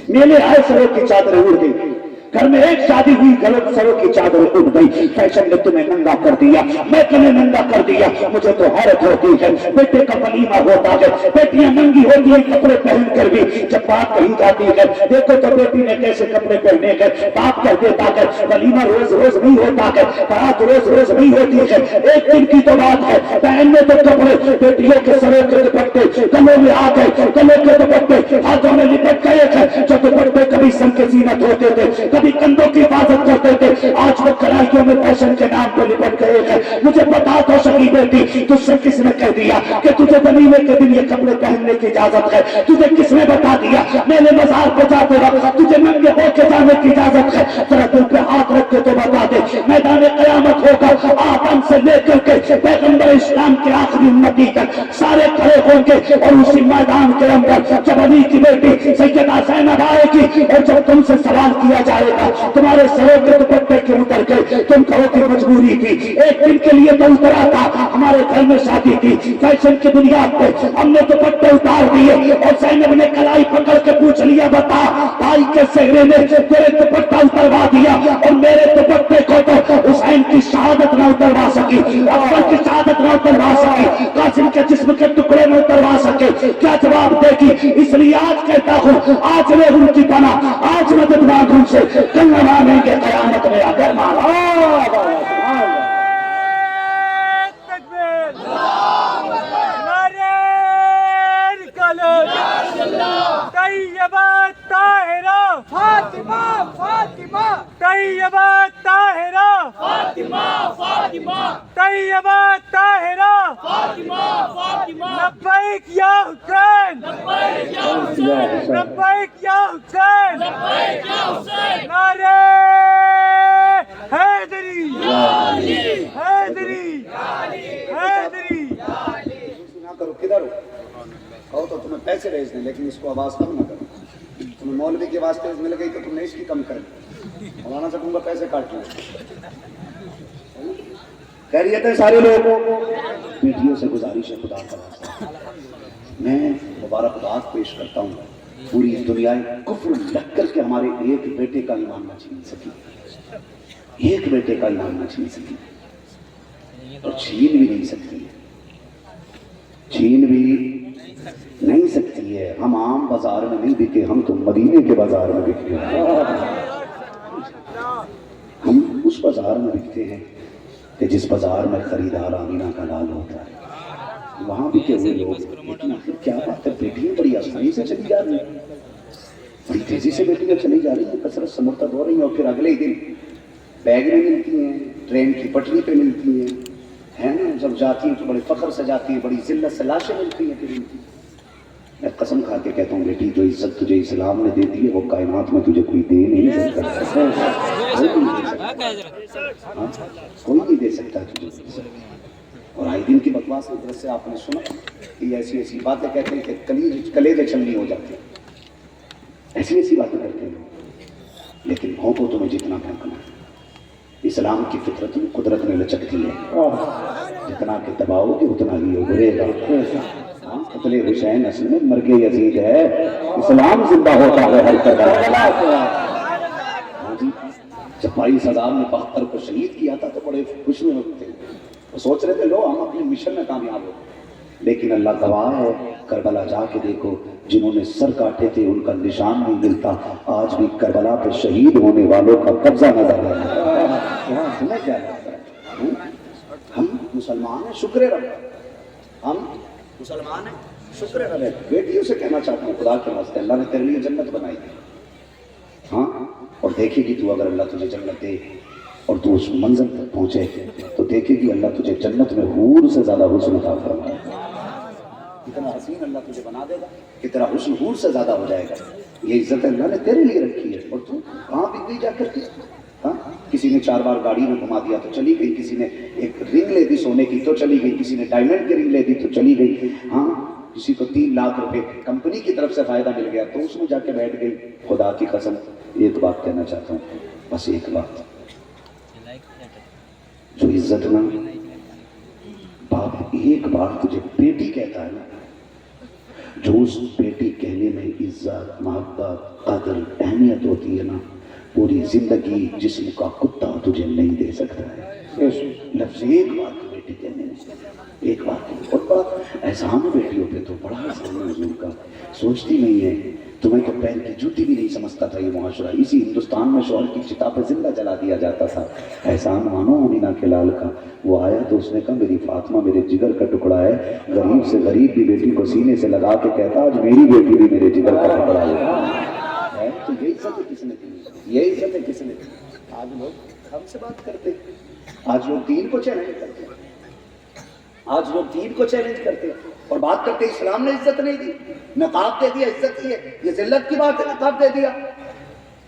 میلے آئے، سروں کی چادریں اڑ گئی، گھر میں ایک شادی ہوئی، غلط سروں کی چادریں اڑ گئی. فیشن نے تمہیں ننگا کر دیا، میں تمہیں ننگا کر دیا. مجھے تو حیرت ہوتی ہے، بیٹے کا ولیمہ ہوتا ہے، بیٹیاں ننگی ہوتی ہیں کپڑے پہن کر بھی. جب بات کہی جاتی ہے دیکھو تو بیٹی نے کیسے کپڑے پہنے گئے، باپ کر دیتا ہے ولیمہ روز روز نہیں ہوتا ہے، بات روز روز نہیں ہوتی ہے، ایک دن کی تو بات ہے. پہننے تو کپڑے، بیٹیوں کے سروں کے دوپٹے گلوں میں آ گئے، گلوں کے دوپٹے ہاتھوں میں لپٹ گئے. جو دوپٹے کبھی سر کے زینت ہوتے تھے، کبھی کندھوں کی حفاظت کرتے تھے، آج وہ کڑھائیوں میں فیشن کے نام پہ لپٹ گئے ہیں. مجھے بتا تو سکی بیٹی، تجھ سے کس نے کہہ دیا کہ تجھے ولیمے کے دن یہ کپڑے پہننے کی اجازت ہے؟ تجھے کس نے بتا دیا میرے مزار پہ جاتے وقت تجھے ننگے ہو کے جانے کی اجازت ہے؟ ذرا دل پہ ہاتھ رکھ کے تو بتا دے. میدان قیامت ہوگا، آدم سے لے کر کے پیغمبر اسلام کے آخری امت حقیقت سارے کھڑے ہوں گے اور اسی میدان کے اندر جب علی کی بیٹی سیدہ زینب آئے گی اور جب تم سے سوال کیا جائے گا تمہارے سروں کے دوپٹے کیوں اتر گئے، تم کہو کہ مجبوری تھی، ایک دن کے لیے تو اترا تھا، ہمارے گھر میں شادی تھی، فیشن کی بنیاد پہ ہم نے دوپٹے اتار دیے اور زینب نے کلائی پکڑ کے پوچھ لیا بتا بھائی کے سہرے نے تیرے دوپٹہ اتروا دیا اور میرے دوپٹے کو تو حسین کی شہادت نہ اتروا سکی، اکبر کی شہادت نہ اتروا سکی، قاسم کے جسم کے ٹکڑے نہ اتروا سکے، کیا جواب دے گی؟ اس لیے آج کہتا ہوں آج میں ان کی پناہ، آج مدد مانگ ان سے، کل نہ مانیں گے قیامت میں اگر مانا۔ لبیک یا حسین، لبیک یا حسین، نعرہ حیدری، حیدری، حیدری۔ نہ کرو، کدھر ہو؟ کہو تو تمہیں پیسے بھیج دیں لیکن اس کو آواز کم نہ کرو، تمہیں مولوی کی آواز تیز مل گئی تو تم نے اس کی کم کر دی، مولانا سے کہوں گا پیسے کاٹ لیں۔ خیریت ہے سارے لوگوں کو؟ بیٹیوں سے گزارش ہے خدا کا واسطہ، میں مبارکباد پیش کرتا ہوں، پوری دنیا کفر لگ کر کے ہمارے ایک بیٹے کا ایمان نہ چھین سکی، ایک بیٹے کا ایمان نہ چھین سکی اور چھین بھی نہیں سکتی ہے، چھین بھی نہیں سکتی ہے۔ ہم عام بازار میں نہیں بکے، ہم تو مدینے کے بازار میں بکتے ہیں، ہم اس بازار میں بکتے ہیں کہ جس بازار میں خریدار آمینہ کا لال ہوتا ہے، وہاں بھی ہوئے لوگ، لیکن آخر کیا بات ہے، بیٹیاں بڑی آسانی سے چلی جا رہی ہیں، بڑی تیزی سے بیٹیاں چلی جا رہی ہیں، کثرت سے مرتد ہو رہی ہیں، اور پھر اگلے ہی دن بیگ میں ملتی ہیں، ٹرین کی پٹری پہ ملتی ہیں، نا، جب جاتی ہیں تو بڑے فخر سے جاتی ہیں، بڑی ذلت سے لاشیں ملتی ہیں پھر ان کی۔ میں قسم کھا کے کہتا ہوں بیٹی، جو عزت تجھے اسلام نے دے دی ہے وہ کائنات میں تجھے کوئی دے نہیں سکتا، کوئی نہیں دے سکتا تجھے۔ اور آئے دن کی بکواس کی طرف سے آپ نے سنا کہ ایسی ایسی باتیں کہتے ہیں کہ کلیجے چھلنی ہو جاتے ہیں، ایسی ایسی باتیں کرتے ہیں، لیکن بھونکو تمہیں جتنا پھینکنا ہے، اسلام کی فطرت قدرت میں لچکتی ہے، جتنا کہ دباؤ گے اتنا ہی ابھرے گا۔ قتل حسین اصل میں مرگ یزید ہے، اسلام زندہ ہوتا ہے ہر کربلا۔ جی جب 22,000 نے 72 کو شہید کیا تھا تو بڑے خوش میں ہوتے تھے، وہ سوچ رہے تھے لو ہم اپنے مشن میں کامیاب ہو، لیکن اللہ گواہ ہے، کربلا جا کے دیکھو، جنہوں نے سر کاٹے تھے ان کا نشان نہیں ملتا، آج بھی کربلا پہ شہید ہونے والوں کا قبضہ نظر آتا ہے۔ ہمیں کیا لگتا ہے؟ ہم مسلمان ہیں، شکر رب، ہم مسلمان ہیں، شکر رب۔ بیٹیوں سے کہنا چاہتا ہوں خدا کے واسطے، اللہ نے تیرے لیے جنت بنائی ہے، ہاں، اور دیکھے گی تو اگر اللہ تجھے جنت دے اور تو اس منزل تک پہنچے تو دیکھے گی اللہ تجھے جنت میں حور سے زیادہ حسن عطا فرمائے گا، اتنا حسین اللہ تجھے بنا دے گا کہ تیرا حسن حور سے زیادہ ہو جائے گا۔ یہ عزت اللہ نے تیرے لیے رکھی ہے، اور تو کہاں بک گئی جا کر کے؟ ہاں، کسی نے 4 بار گاڑی میں گھما دیا تو چلی گئی، کسی نے ایک رنگ لے دی سونے کی تو چلی گئی، کسی نے ڈائمنڈ کی رنگ لے دی تو چلی گئی، ہاں، کسی کو 3 لاکھ روپے کمپنی کی طرف سے فائدہ مل گیا تو اس میں جا کے بیٹھ گئی۔ خدا کی قسم ایک بات کہنا چاہتا ہوں، بس ایک بات، جو عزت نا باپ ایک بار تجھے بیٹی کہتا ہے نا، جو اس بیٹی کہنے میں عزت، محبت، قدر، اہمیت ہوتی ہے نا، پوری زندگی جسم کا کتا تجھے نہیں دے سکتا ہے۔ لفظ ایک بار کی بیٹی کہنے میں، ایک بار اور بڑا احسان ہے بیٹیوں پہ، تو بڑا احسان ہے حضور کا، سوچتی نہیں ہے، تمہیں تو پیر کی جوتی بھی نہیں سمجھتا تھا یہ معاشرہ، اسی ہندوستان میں شوہر کی چتا پہ زندہ جلا دیا جاتا تھا۔ احسان مانو امینا کے لال کا، وہ آیا تو اس نے کہا میری فاطمہ میرے جگر کا ٹکڑا ہے، غریب سے غریب بھی بیٹی کو سینے سے لگا کے کہتا آج میری بیٹی بھی میرے جگر کا ٹکڑا ہے۔ تو یہ عزت کس نے دی؟ یہ عزت کس نے دی؟ آج لوگ ہم سے بات کرتے، آج لوگ دین کو چیلنج کرتے، آج لوگ دین کو چیلنج کرتے اور بات کرتے اسلام نے عزت نہیں دی، نقاب دے دیا، عزت دی ہے، یہ ذلت کی بات ہے، نقاب دے دیا۔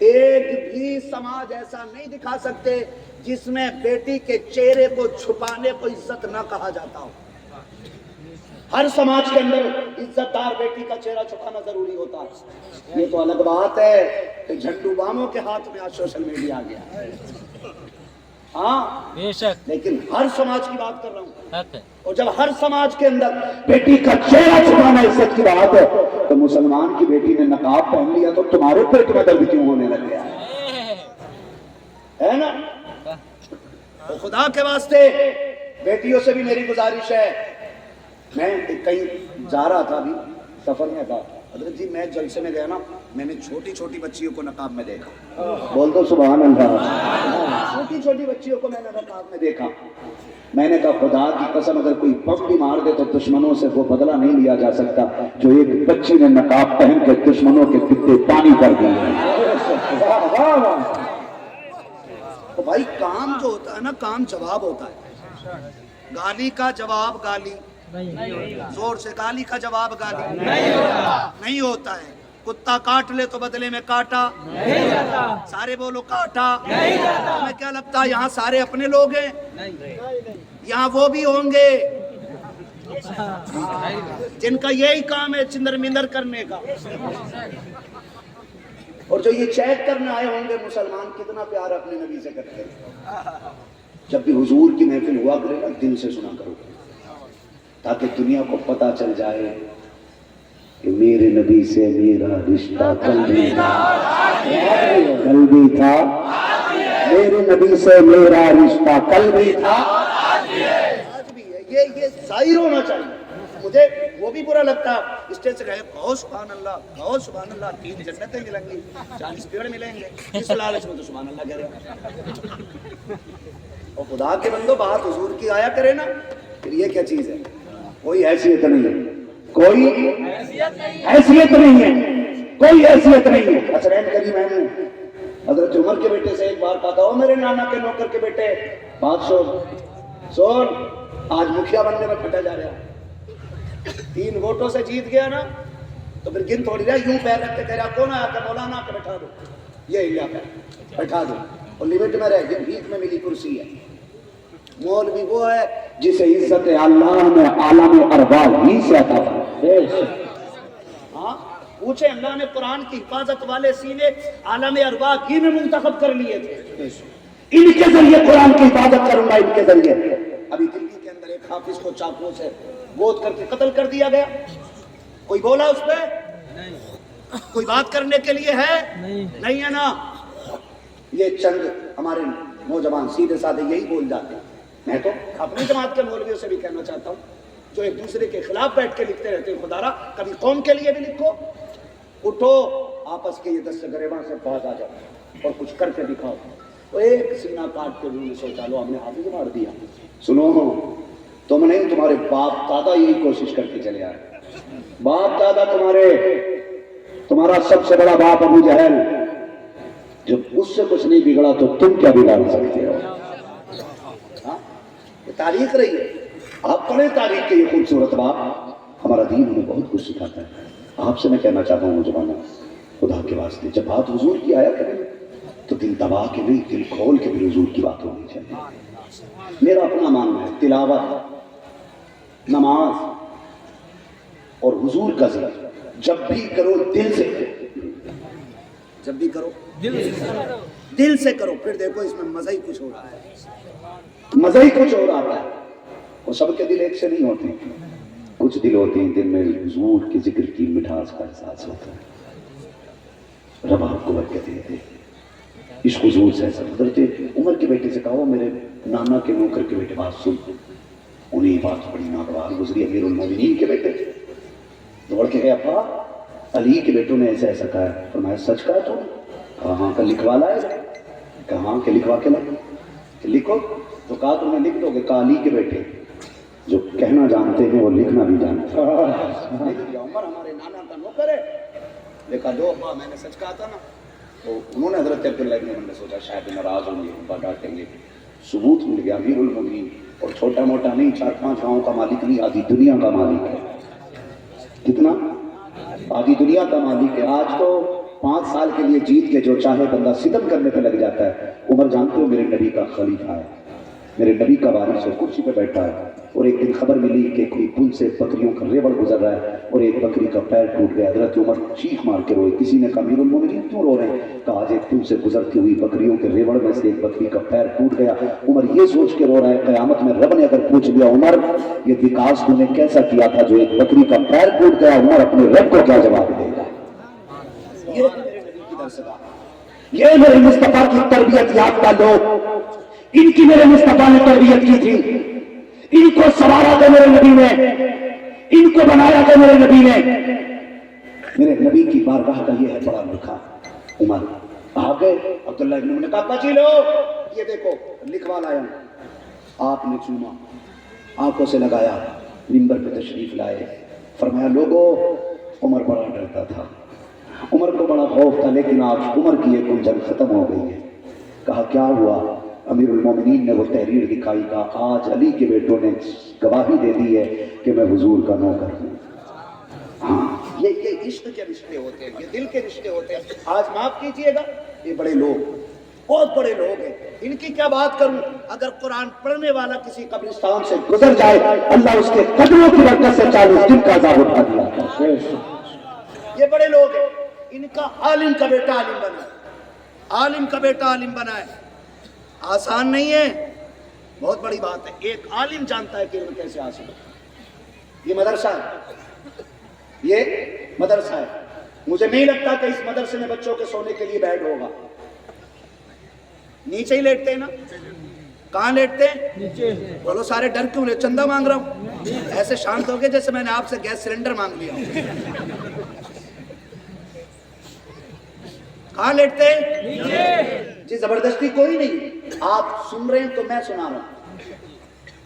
ایک بھی سماج ایسا نہیں دکھا سکتے جس میں بیٹی کے چہرے کو چھپانے کو عزت نہ کہا جاتا ہو۔ ہر سماج کے اندر عزت دار بیٹی کا چہرہ چھپانا ضروری ہوتا ہے. یہ تو الگ بات ہے کہ جھنڈو باموں کے ہاتھ میں آج سوشل میڈیا آ گیا. ہاں بے شک لیکن ہر سماج کی بات کر رہا ہوں. حق ہے. اور جب ہر سماج کے اندر بیٹی کا چہرہ چھپانا عزت کی بات ہے تو مسلمان کی بیٹی نے نقاب پہن لیا تو تمہارے پیٹ میں درد کیوں ہونے لگ گیا ہے نا؟ تو خدا کے واسطے بیٹیوں سے بھی میری گزارش ہے. میں کہیں جا رہا تھا ابھی سفر میں تھا حضرت جی, میں جلسے میں گیا نا, میں نے چھوٹی چھوٹی بچیوں کو نقاب میں دیکھا. بول دو سبحان اللہ. چھوٹی چھوٹی بچیوں کو میں نے نقاب میں دیکھا. میں نے کہا خدا کی قسم اگر کوئی بم بھی مار دے تو دشمنوں سے وہ بدلہ نہیں لیا جا سکتا جو ایک بچی نے نقاب پہن کے دشمنوں کے پتے پانی کر دیے. تو بھائی کام جو ہوتا ہے نا, کام جواب ہوتا ہے. گالی کا جواب گالی, زور سے گالی کا جواب گالی نہیں ہوتا ہے. کتا کاٹ لے تو بدلے میں کاٹا نہیں جاتا. سارے بولو کاٹا نہیں جاتا. تمہیں کیا لگتا ہے یہاں سارے اپنے لوگ ہیں؟ یہاں وہ بھی ہوں گے جن کا یہی کام ہے چندر مندر کرنے کا. اور جو یہ چیک کرنے آئے ہوں گے مسلمان کتنا پیار اپنے نبی سے کرتے ہیں. جب بھی حضور کی محفل ہوا کرے نا دل سے سنا کرو تاکہ دنیا کو پتہ چل جائے کہ میرے نبی سے میرا رشتہ کل بھی تھا, میرے نبی سے میرا رشتہ کل بھی تھا, آج بھی ہے. یہ ظاہر ہونا چاہیے. مجھے وہ بھی برا لگتا ہے اسٹیج سے کہے کہو سبحان اللہ, کہو سبحان اللہ, 3 جنتیں ملیں گی, 40 پیڑ ملیں گے. اس لالچ میں تو سبحان اللہ کہہ رہے. اور خدا کے بندو بات حضور کی آیا کرے نا, پھر یہ کیا چیز ہے؟ کوئی حیثیت نہیں ہے, کوئی حیثیت نہیں ہے, کوئی حیثیت نہیں ہے. حسنین کریمین نے حضرت عمر کے بیٹے سے ایک بار کہا تھا, میرے نانا کے نوکر کے بیٹے بات سن, آج مکھیا بننے میں پھٹا جا رہا, 3 ووٹوں سے جیت گیا نا تو پھر گن تھوڑی رہا, یوں پیر رکھ کے کہہ رہا کون آیا کہ مولانا کے بیٹھا دو, یہ ہلا کر بیٹھا دو, اور لمٹ میں رہ, یہ بھیک میں ملی کرسی ہے. مولوی وہ ہے جسے عزت اللہ نے عالم ارواح ہی سے عطا فرمائی. ہاں پوچھے, اللہ نے قرآن کی حفاظت والے سینے عالم ارواح ہی میں منتخب کر لیے تھے. ان کے ذریعے قرآن کی حفاظت کروں گا, ان کے ذریعے. ابھی دلی کے اندر ایک حافظ کو چاقو سے گود کر کے قتل کر دیا گیا. کوئی بولا اس پہ؟ کوئی بات کرنے کے لیے ہے؟ نہیں ہے نا. یہ چند ہمارے نوجوان سیدھے سادھے یہی بول جاتے ہیں. میں تو اپنی جماعت کے مولویوں سے بھی کہنا چاہتا ہوں جو ایک دوسرے کے خلاف بیٹھ کے لکھتے رہتے ہیں, خدا را کبھی قوم کے لیے بھی لکھو. اٹھو آپس کے یہ دست گریباں سے باز آ جاؤ اور کچھ کر کے دکھاؤ. تو ایک سینہ کاٹ کے انہوں نے سوچا لو ہم نے حافظ مار دیا. سنو, تم نہیں, تمہارے باپ دادا یہی کوشش کرتے چلے آئے. باپ دادا تمہارا سب سے بڑا باپ ابو جہل, جب اس سے کچھ نہیں بگڑا تو تم کیا بگاڑ سکتے ہو؟ یہ تاریخ رہی ہے. آپ پڑھیں تاریخ کے یہ خوبصورت باپ. ہمارا دین ہمیں بہت کچھ سکھاتا ہے. آپ سے میں کہنا چاہتا ہوں نوجوانوں, خدا کے واسطے جب بات حضور کی آیا کریں تو دل دبا کے نہیں, دل کھول کے بھی حضور کی بات ہونی چاہیے. میرا اپنا ماننا ہے تلاوت, نماز اور حضور کا ذکر جب بھی کرو دل سے کرو. جب بھی کرو دل سے کرو. پھر دیکھو اس میں مزہ ہی کچھ ہو رہا ہے. مزہ ہی کچھ اور آتا ہے. وہ سب کے دل ایک سے نہیں ہوتے, کچھ دل ہوتے ہیں دل میں حضور کے ذکر کی مٹھاس کا احساس ہوتا ہے. رب آپ کو برکت دے. عشق حضور سے ایسا. حضرت عمر کے بیٹے سے کہو میرے نانا کے نوکر کے بیٹے بات سن. انہیں یہ بات بڑی ناگوار گزری. امیر المومنین کے بیٹے دوڑ کے گئے, ابا علی کے بیٹوں نے ایسا ایسا کہا ہے. فرمایا سچ کہا تو؟ کہاں کا لکھوا لائے؟ کہاں کے لکھوا کے لائے؟ لکھو تو کہا تمہیں لکھ دو گے. کہا علی کے بیٹے جو کہنا جانتے ہیں وہ لکھنا بھی جانتے ہیں. عمر ہمارے نانا کا نوکر ہے. لکھا دو ابا, میں نے سچ کہا تھا نا. تو انہوں نے حضرت عبداللہ ابن عمر نے سوچا شاید ناراض ہوں گے, ابا ڈانٹیں گے. ثبوت مل گیا, امیر المومنین. اور چھوٹا موٹا نہیں, 4-5 گاؤں کا مالک نہیں, آدھی دنیا کا مالک ہے. کتنا؟ آدھی دنیا کا مالک ہے. آج تو 5 سال کے لیے جیت کے جو چاہے بندہ ستم کرنے پہ لگ جاتا ہے. عمر جانتے ہو میرے نبی کا خلیفہ ہے, میرے نبی کا وارث ہے، کرسی پہ بیٹھا ہے، اور ایک دن خبر ملی کہ کوئی پل سے بکریوں کا ریوڑ گزر رہا ہے اور ایک بکری کا پیر ٹوٹ گیا۔ حضرت عمر چیخ مار کے روئے۔ کسی نے کہا امیر المومنین کیوں رو رہے ہیں؟ کہا آج ایک پل سے گزرتی ہوئی بکریوں کے ریوڑ میں سے ایک بکری کا پیر ٹوٹ گیا۔ عمر یہ سوچ کے رو رہا ہے قیامت میں رب نے اگر پوچھ لیا عمر یہ وکاس تم نے کیسا کیا تھا جو ایک بکری کا پیر ٹوٹ گیا، عمر اپنے رب کو کیا جواب دے گا؟ یہ میرے نبی کی درسگاہ، یہ میرے مصطفیٰ کی تربیت یافتہ لوگ، ان کی میرے مصطفیٰ نے تربیت کی تھی، ان کو سوارا تھا میرے نبی نے، ان کو بنایا تھا میرے نبی نے۔ میرے نبی کی بارگاہ کا یہ ہے بڑا لکھا۔ عمر آ گئے، عبداللہ ابن عمر نے کہا بچی لو، یہ دیکھو لکھوا لایا ہوں۔ آپ نے چوما، آنکھوں سے لگایا، منبر پہ تشریف لائے، فرمایا لوگو عمر بڑا ڈرتا تھا، عمر کو بڑا خوف تھا، لیکن آج عمر کی ایک الجھن ختم ہو گئی ہے۔ کہا کیا ہوا؟ امیر المومنین نے وہ تحریر دکھائی، کہا آج علی کے بیٹوں نے گواہی دے دی ہے کہ میں حضور کا نوکر ہوں۔ ہاں یہ عشق کے رشتے ہوتے ہیں، یہ دل کے رشتے ہوتے ہیں۔ آج معاف کیجئے گا، یہ بڑے لوگ، بہت بڑے لوگ ہیں، ان کی کیا بات کروں؟ اگر قرآن پڑھنے والا کسی قبرستان سے گزر جائے اللہ اس کے قدموں کی برکت سے 40 دن کا عذاب اٹھا دیا۔ یہ بڑے لوگ ہیں، ان کا عالم کا بیٹا عالم بنا ہے، عالم کا بیٹا عالم بنا ہے، آسان نہیں ہے، بہت بڑی بات ہے۔ ایک عالم جانتا ہے کہ علم کیسے حاصل ہو۔ یہ مدرسہ ہے، یہ مدرسہ ہے، مجھے نہیں لگتا کہ اس مدرسے میں بچوں کے سونے کے لیے بیڈ ہوگا۔ نیچے ہی لیٹتے ہیں نا؟ کہاں لیٹتے ہیں؟ بولو سارے ڈر کیوں رہے؟ چندہ مانگ رہا ہوں، ایسے شانت ہو گئے جیسے میں نے آپ سے گیس سلنڈر مانگ لیا ہوں۔ کہاں لیٹتے ہیں؟ جی زبردستی کوئی نہیں، آپ سن رہے ہیں تو میں سنا رہا ہوں،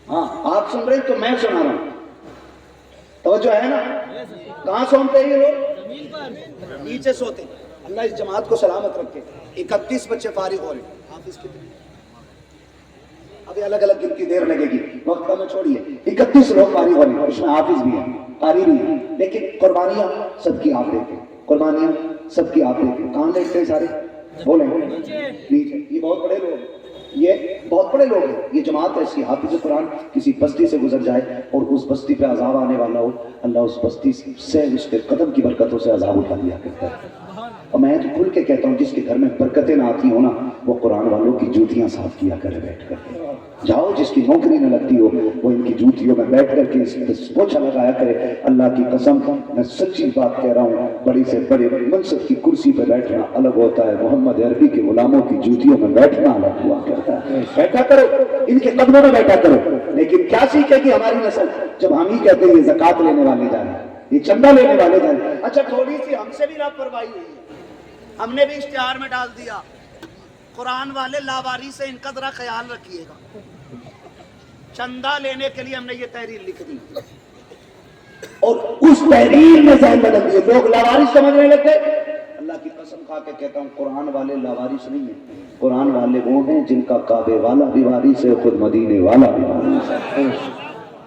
ہاں آپ سن رہے ہیں تو میں سنا رہا ہوں، توجہ ہے نا؟ کہاں سوتے ہیں یہ لوگ؟ نیچے سوتے ہیں۔ اللہ اس جماعت کو سلامت رکھے۔ 31 بچے فارغ ہو رہے ہیں، حافظ کی ابھی الگ الگ گنتی دیر لگے گی، وقت کا میں چھوڑیے۔ 31 لوگ فارغ ہو رہے ہیں، اس میں حافظ بھی ہیں، قاری بھی ہیں، لیکن قربانیاں سب کی آپ دیتے ہیں، قربانیاں سب کی آپ دیتے ہیں۔ کہاں لیٹتے ہیں سارے؟ بولیں نیچے۔ یہ بہت بڑے لوگ ہیں، یہ بہت بڑے لوگ ہیں، یہ جماعت ایسی حافظ قرآن کسی بستی سے گزر جائے اور اس بستی پہ عذاب آنے والا ہو، اللہ اس بستی سے اس کے قدم کی برکتوں سے عذاب اٹھا دیا کرتا ہے۔ اور میں تو کھل کے کہتا ہوں جس کے گھر میں برکتیں نہ آتی ہو نا، وہ قرآن والوں کی جوتیاں صاف کیا کرے بیٹھ کر کے۔ جاؤ جس کی نوکری نہ لگتی ہو وہ ان کی جوتیوں میں بیٹھ کر کے اس پہ پوچھا لگایا کرے۔ اللہ کی قسم میں سچی بات کہہ رہا ہوں، بڑی سے بڑے منصب کی کرسی پہ بیٹھنا الگ ہوتا ہے، محمد عربی کے غلاموں کی جوتیوں میں بیٹھنا الگ ہوا کرتا ہے۔ بیٹھا کرو، ان کے قدموں میں بیٹھا کرو، لیکن کیا سیکھے گی ہماری نسل جب ہم ہی کہتے ہیں یہ زکوٰۃ لینے والے جا رہے ہیں، یہ چندہ لینے والے جا رہے ہیں۔ اچھا تھوڑی سی ہم سے بھی لاپرواہی ہوئی ہے، ہم نے بھی اشتہار میں ڈال دیا قرآن والے لاواری سے ان کا ذرا خیال رکھیے گا۔ چندہ لینے کے لیے ہم نے یہ تحریر لکھ دی اور اس تحریر میں ذہن بدل دیے، لوگ لاوارث سمجھنے لگے۔ اللہ کی قسم کھا کے کہتا ہوں قرآن والے لاوارث نہیں ہیں، قرآن والے وہ ہیں جن کا کعبے والا بھی وارث ہے، خود مدینے والا بھی وارث ہے۔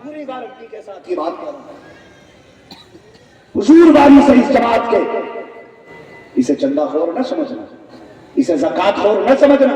پوری گارنٹی کے ساتھ یہ بات کر رہا ہوں۔ حضور وارث ہے اس جماعت کے، اسے چندہ خور نہ سمجھنا، اسے زکوٰۃ خور نہ سمجھنا۔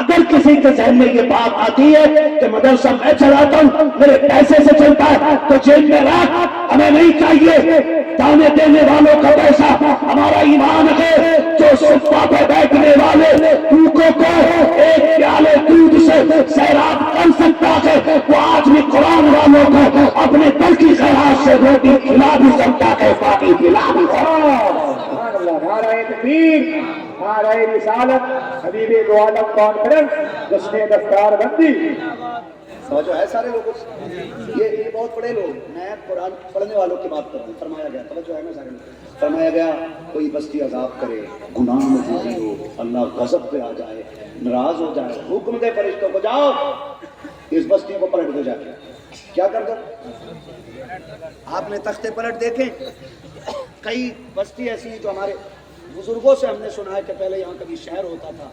اگر کسی کے ذہن میں یہ بات آتی ہے کہ مدرسہ میں چلاتا ہوں میرے پیسے سے چلتا ہے تو جیب میں رکھ، ہمیں نہیں چاہیے دانے دینے والوں کا پیسہ، ہمارا ایمان ہے جو صفہ پہ بیٹھنے والے بھوکوں کو ایک پیالے دودھ سے سیراب کر سکتا ہے، وہ آج بھی قرآن والوں کو اپنے دل کی خیرات سے روٹی کھلا بھی سکتا ہے، پانی پلا بھی سکتا ہے۔ نعرہ تکبیر، نعرہ رسالت، حبیب دو عالم کانفرنس، جشن دستار بندی۔ سمجھو ہے سارے لوگوں سے، یہ بہت بڑے لوگ، میں قرآن پڑھنے والوں کی بات کر رہا ہوں۔ فرمایا گیا، توجہ ہے نا سارے لوگ، فرمایا گیا کوئی بستی عذاب کرے، گناہ میں ڈوبی ہو، اللہ غضب پہ آ جائے، ناراض ہو جائے، حکم دے فرشتوں کو جاؤ اس بستی کو پلٹ دو، جا کے کیا کر دو؟ آپ نے تختے پلٹ دیکھیں، کئی بستی ایسی جو ہمارے بزرگوں سے ہم نے سنا ہے کہ پہلے یہاں کبھی شہر ہوتا تھا،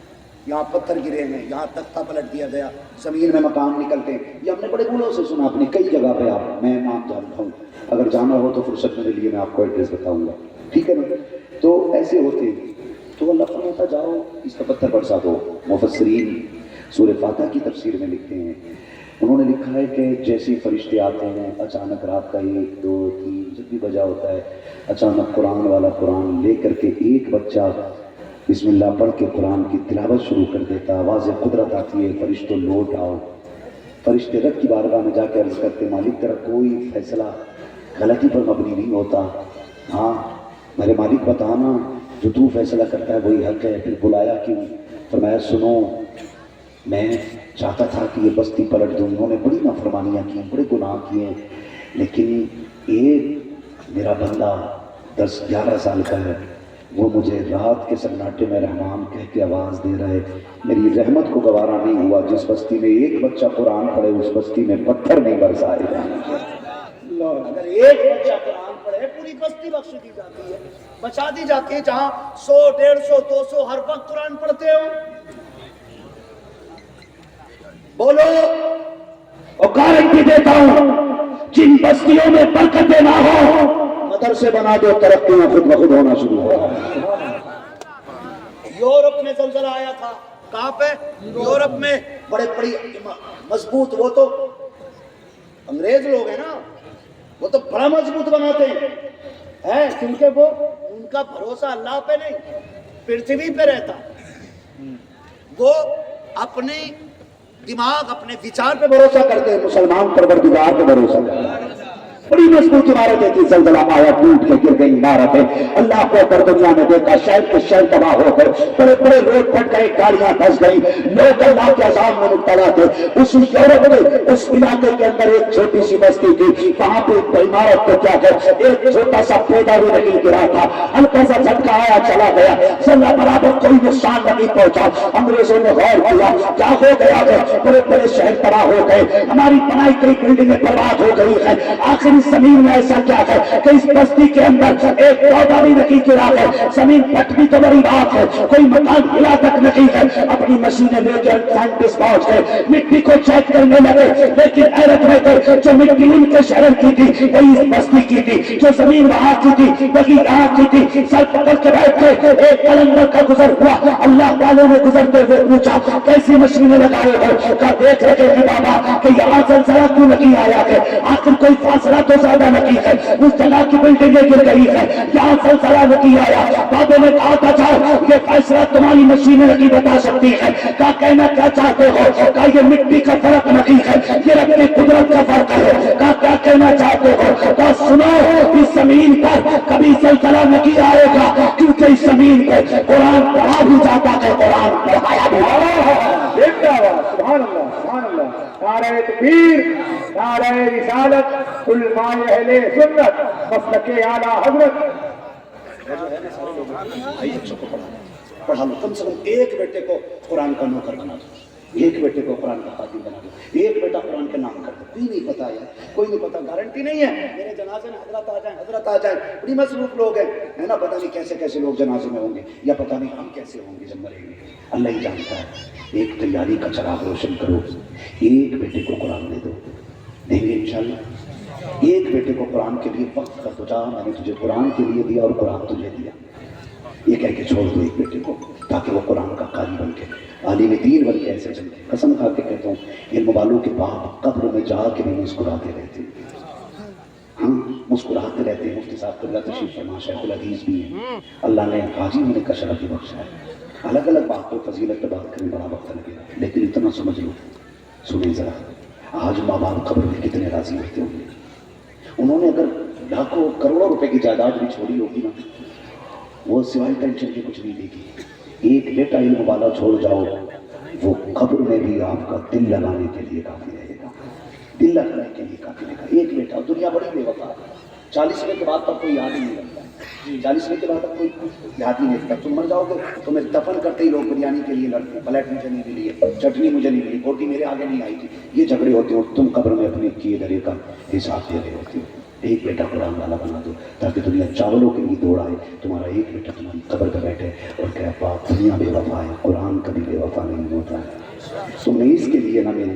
یہاں پتھر گرے ہیں، یہاں تختہ پلٹ دیا گیا، زمین میں مکان نکلتے ہیں، یہ ہم نے بڑے بولوں سے سنا اپنی کئی جگہ پہ۔ آپ میں نام جانتا ہوں، اگر جانا ہو تو فرصت میرے لیے میں آپ کو ایڈریس بتاؤں گا، ٹھیک ہے نا؟ تو ایسے ہوتے ہیں، تو اللہ فرماتا جاؤ اس کا پتھر برسا دو۔ مفسرین سورہ فاتحہ کی تفسیر میں لکھتے ہیں، انہوں نے لکھا ہے کہ جیسے فرشتے آتے ہیں اچانک رات کا 1 2 3 جب بھی بجا ہوتا ہے، اچانک قرآن والا قرآن لے کر کے ایک بچہ بسم اللہ پڑھ کے قرآن کی تلاوت شروع کر دیتا، آواز قدرت آتی ہے، فرشتوں لوٹ آؤ۔ فرشتے رب کی بارگاہ میں جا کے عرض کرتے مالک تیرا کوئی فیصلہ غلطی پر مبنی نہیں ہوتا، ہاں میرے مالک بتانا جو تو فیصلہ کرتا ہے وہی حق ہے، پھر بلایا کیوں؟ فرمایا سنو میں چاہتا تھا کہ یہ بستی پلٹ دوں، انہوں نے بڑی نافرمانیاں کی، بڑے گناہ کیے، لیکن ایک میرا بندہ 10 11 سال کا ہے، وہ مجھے رات کے سناٹے میں رحمان کہہ کے آواز دے رہا ہے، میری رحمت کو گوارا نہیں ہوا، جس بستی میں ایک بچہ قرآن پڑھے اس بستی میں پتھر نہیں برسائے گا۔ اگر ایک بچہ قرآن پڑھے پوری بستی بخش دی جاتی ہے، بچا دی جاتی ہے، جہاں 100 150 200 ہر وقت قرآن پڑھتے ہو۔ بولو، اور گارنٹی دیتا ہوں جن بستیوں میں برکتیں نہ ہو مدرسے بنا دو، ترقیاں خود بخود ہونا شروع ہو۔ یورپ میں زلزلہ آیا تھا، کہاں پہ؟ یورپ میں، بڑے بڑی مضبوط، وہ تو انگریز لوگ ہیں نا، وہ تو بڑا مضبوط بناتے ہیں، کیونکہ وہ ان کا بھروسہ اللہ پہ نہیں پرتھوی پہ رہتا، وہ اپنی دماغ اپنے وچار پہ بھروسہ کرتے ہیں، مسلمان پروردگار پہ بھروسہ کرتے ہیں۔ بڑی مضبوط عمارتیں تھی، زلزلہ آیا ٹوٹ کے گر گئی عمارتیں، اللہ کو پر دنیا میں دیکھا، شہر کے شہر تباہ ہو گئے، بڑے بڑے روڈ پھٹ گئے، گاڑیاں دھس گئی، لوگ اللہ کے عذاب میں مبتلا تھے۔ اس یورپ میں اس علاقے کے اندر ایک چھوٹی سی بستی تھی، وہاں پہ ایک عمارت کو کیا ہے، ایک چھوٹا سا پیدا بھی نہیں گرا تھا، ہلکا سا جھٹکا آیا چلا گیا، ذرہ برابر کوئی نقصان نہیں پہنچا۔ انگریزوں نے غور کیا کیا ہو گیا ہے، بڑے بڑے شہر تباہ ہو گئے، ہماری بنائی گئی بلڈنگیں برباد ہو گئی ہیں، آخر زمین میں ایسا کیا ہے کہ اس بستی کے اندر ایک پودا بھی نہیں گرا ہے، زمین پھٹ بھی تو بڑی بات ہے، کوئی مکان ہلا تک نہیں ہے۔ اپنی مشینیں لے کے سائنٹسٹ پہنچ گئے، مٹی کو چیک کرنے لگے، لیکن حیرت میں تھے جو مٹی ان کے شہر کی تھی وہی اس بستی کی تھی، جو زمین وہاں کی تھی وہی یہاں کی تھی۔ سر پکڑ کے بیٹھ گئے، ایک قلندر کا گزر ہوا، اللہ والوں نے گزرتے ہوئے پوچھا کیسی مشینیں لگائے ہو؟ کہا دیکھ رہے ہیں بابا کہ یہاں زلزلہ کیوں نہیں آیا ہے، آخر کوئی فاصلہ تو زیادہ نہیں ہے، اس جگہ کی بلڈنگیں گر گئی ہے، یہاں زلزلہ نہیں آیا۔ بابے نے کہا تھا جاؤ یہ فیصلہ تمہاری مشینیں نہیں بتا سکتی ہے۔ کہا کہنا کیا چاہتے ہو؟ کہا یہ مٹی کا فرق نہیں ہے، یہ رب کی قدرت کا فرق ہے۔ کہا کیا کہنا چاہتے ہو؟ کہا سنو اس زمین پر کبھی زلزلہ نہیں آئے گا، کیونکہ اس زمین پہ قرآن پڑھا بھی جاتا ہے، قرآن پڑھایا بھی جاتا ہے۔ سبحان اللہ سبحان اللہ، نعرہ تکبیر، نعرہ رسالت، علماء اہل سنت، مسلک اعلیٰ حضرت۔ پڑھا لو، کم سے کم ایک بیٹے کو قرآن کا نوکر بنا دو، ایک بیٹے کو قرآن کا خادم بنا دو، ایک بیٹا قرآن کے نام کر دو۔ کوئی نہیں پتا ہے، کوئی نہیں پتا، گارنٹی نہیں ہے میرے جنازے میں حضرت آ جائیں، حضرت آ جائیں، بڑی مصروف لوگ ہیں، ہے نا، پتہ نہیں کیسے کیسے لوگ جنازے میں ہوں گے، یا پتہ نہیں ہم کیسے ہوں گے جب مریں گے، اللہ ہی جانتا ہے۔ ایک تیاری کا چراغ روشن کرو، ایک بیٹے کو قرآن دے دو، دیں گے انشاءاللہ۔ ایک بیٹے کو قرآن کے لیے وقت کر دو، جا میں نے تجھے قرآن کے لیے دیا اور قرآن تجھے دیا، یہ کہہ کے چھوڑ دو ایک بیٹے کو، تاکہ وہ قرآن کا قاری بن کے عالم دین بن کے ایسے چلے۔ قسم کھا کے کہتا ہوں علم والوں کے باپ قبر میں جا کے بھی مسکراتے رہتے ہیں، ہم مسکراتے رہتے ہیں۔ مفتی صاحب قبلہ تشریف فرما، شیخ الحدیث بھی ہیں، اللہ نے حاجی ہونے کا شرف بھی بخشا ہے۔ الگ الگ بات پر فضیلت پہ بات کریں بڑا وقت لگے گا، لیکن اتنا سمجھ لو، سنیں ذرا، آج ماں باپ قبر میں کتنے راضی ہوتے ہوں گے۔ انہوں نے اگر لاکھوں کروڑوں روپے کی جائیداد بھی چھوڑی ہوگی نا، وہ سوائے ٹینشن کے کچھ نہیں دے گی۔ ایک بیٹا علم والا چھوڑ جاؤ، وہ قبر میں بھی آپ کا دل لگانے کے لیے کافی رہے گا، دل لگانے کے لیے کافی رہے گا۔ ایک بیٹا، دنیا بڑی بے وفا ہے، 40ویں کے بعد تک کوئی یاد ہی نہیں رکھتا، 40ویں کے بعد تک کوئی یاد ہی نہیں رکھتا۔ تم مر جاؤ گے تو میں دفن کرتے ہی لوگ بریانی کے لیے لڑتے ہیں، پلیٹ مجھے نہیں ملی ہے، چٹنی مجھے نہیں ملی، روٹی میرے آگے نہیں آئی تھی، یہ جھگڑے ہوتے ہیں، اور تم قبر میں اپنے کیے دھرے کا حساب دے رہے ہوتے ہو۔ ایک بیٹا قرآن والا بنا دو تاکہ دنیا چاولوں کے لیے دوڑ آئے، تمہارا ایک بیٹا تمہاری قبر پہ بیٹھے اور کہ ابا دنیا بے وفا ہے، قرآن کبھی بے وفا نہیں ہوتا ہے۔ تو میں اس کے لیے نہ میرے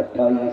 28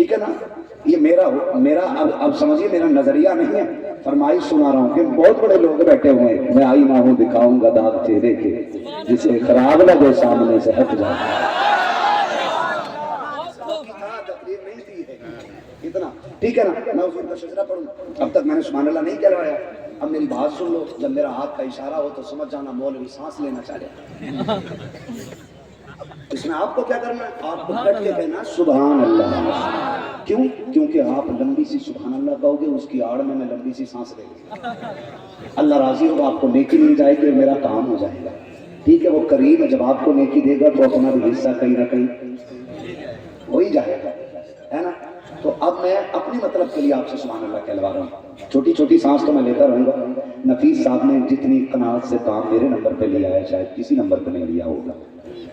ٹھیک ہے نا. یہ میرا اب سمجھیے میرا نظریہ نہیں ہے، فرمائش سنا رہا ہوں کہ بہت بڑے لوگ بیٹھے ہوئے ہیں. میں آئی نہ ہوں دکھاؤں گا داغ چہرے کے، جسے خراب لگے سامنے سے ہٹ جائے. اتنا ٹھیک ہے نا. میں حضور کا شجرہ پڑھوں. اب تک میں نے سبحان اللہ نہیں کہلوایا. اب میری بات سن لو، جب میرا ہاتھ کا اشارہ ہو تو سمجھ جانا مولوی سانس لینا چاہ رہا. اس میں آپ کو کیا کرنا ہے؟ آپ کو ڈٹ کے کہنا سبحان اللہ. کیوں؟ کیونکہ آپ لمبی سی سبحان اللہ کہو گے، اس کی آڑ میں لمبی سی سانس لے گی. اللہ راضی ہوگا، آپ کو نیکی مل جائے گی، میرا کام ہو جائے گا. ٹھیک ہے، وہ کریم ہے، جب آپ کو نیکی دے گا تو اپنا بھی حصہ کہیں نہ کہیں ہو ہی جائے گا، ہے نا. تو اب میں اپنے مطلب کے لیے آپ سے سبحان اللہ کہلوا رہا ہوں. چھوٹی چھوٹی سانس تو میں لیتا رہوں گا. نفیس صاحب نے جتنی قناعت سے کام میرے نمبر پہ لیا ہے شاید کسی نمبر پہ نہیں لیا ہوگا.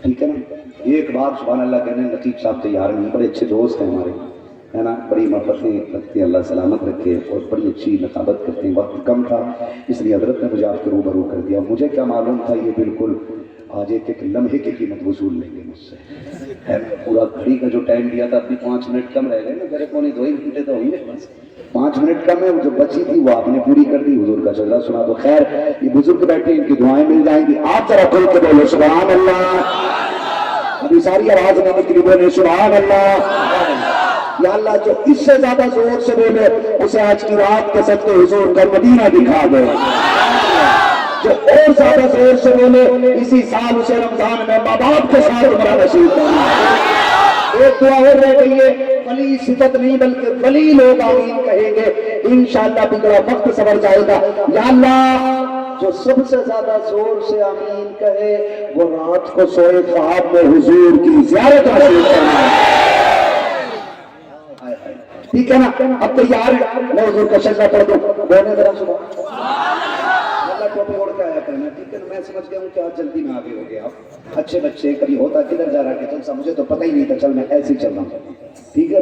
ٹھیک ہے نا. ایک بار سبحان اللہ کہنے لطیف صاحب تیار نہیں، بڑے اچھے دوست ہیں ہمارے، ہے نا. بڑی محبتیں رکھتے ہیں، اللہ سلامت رکھے، اور بڑی اچھی نقابت کرتے ہیں. وقت کم تھا اس لیے حضرت نے مجھے آپ کے روبرو کر دیا. مجھے کیا معلوم تھا یہ بالکل آج ایک لمحے کی قیمت وصول لیں گے مجھ سے، ہے نا. پورا گھڑی کا جو ٹائم دیا تھا، اپنی 5 منٹ کم رہ گئے نا، میرے کو نہیں 2 گھنٹے تو ہوئی میرے پاس. 5 منٹ کم ہے، جو بچی تھی وہ آپ نے پوری کر دی. حضور کا شجرہ سنا تو خیر یہ بزرگ بیٹھے، ان کی دعائیں مل جائیں گی. آپ ذرا کھل کے بولو سبحان اللہ. ابھی ساری آواز نہیں نکلی، بولے سبحان اللہ. یا اللہ جو اس سے زیادہ زور سے بولے اسے آج کی رات کے صدقے حضور کا مدینہ دکھا دے. جو اور زیادہ زور سے بولے اسی سال اسے رمضان میں ماں باپ کے ساتھ عمرہ نصیب کرنا. ایک دعا اور رہ گئی ہے، ولی صفت نہیں بلکہ ولی لوگ آمین کہیں گے، انشاءاللہ بگڑا وقت سنور جائے گا. یا اللہ جو سب سے زیادہ زور سے آمین کہے وہ رات کو سوئے خواب میں حضور کی زیارت نصیب کرنا. ٹھیک ہے نا. اب تیار ہے، میں حضور کا شجرہ پڑھ دوں. بولنے ذرا سبحان اللہ. ٹوپی اوڑھ کے آیا کرنا. ٹھیک ہے نا. میں سمجھ گیا ہوں کہ آج جلدی میں آگے ہو گیا. آپ اچھے بچے، کبھی ہوتا کدھر جا رہا کہ جلسہ، مجھے تو پتہ ہی نہیں تھا، چل میں ایسے ہی چل رہا ہوں. ٹھیک ہے.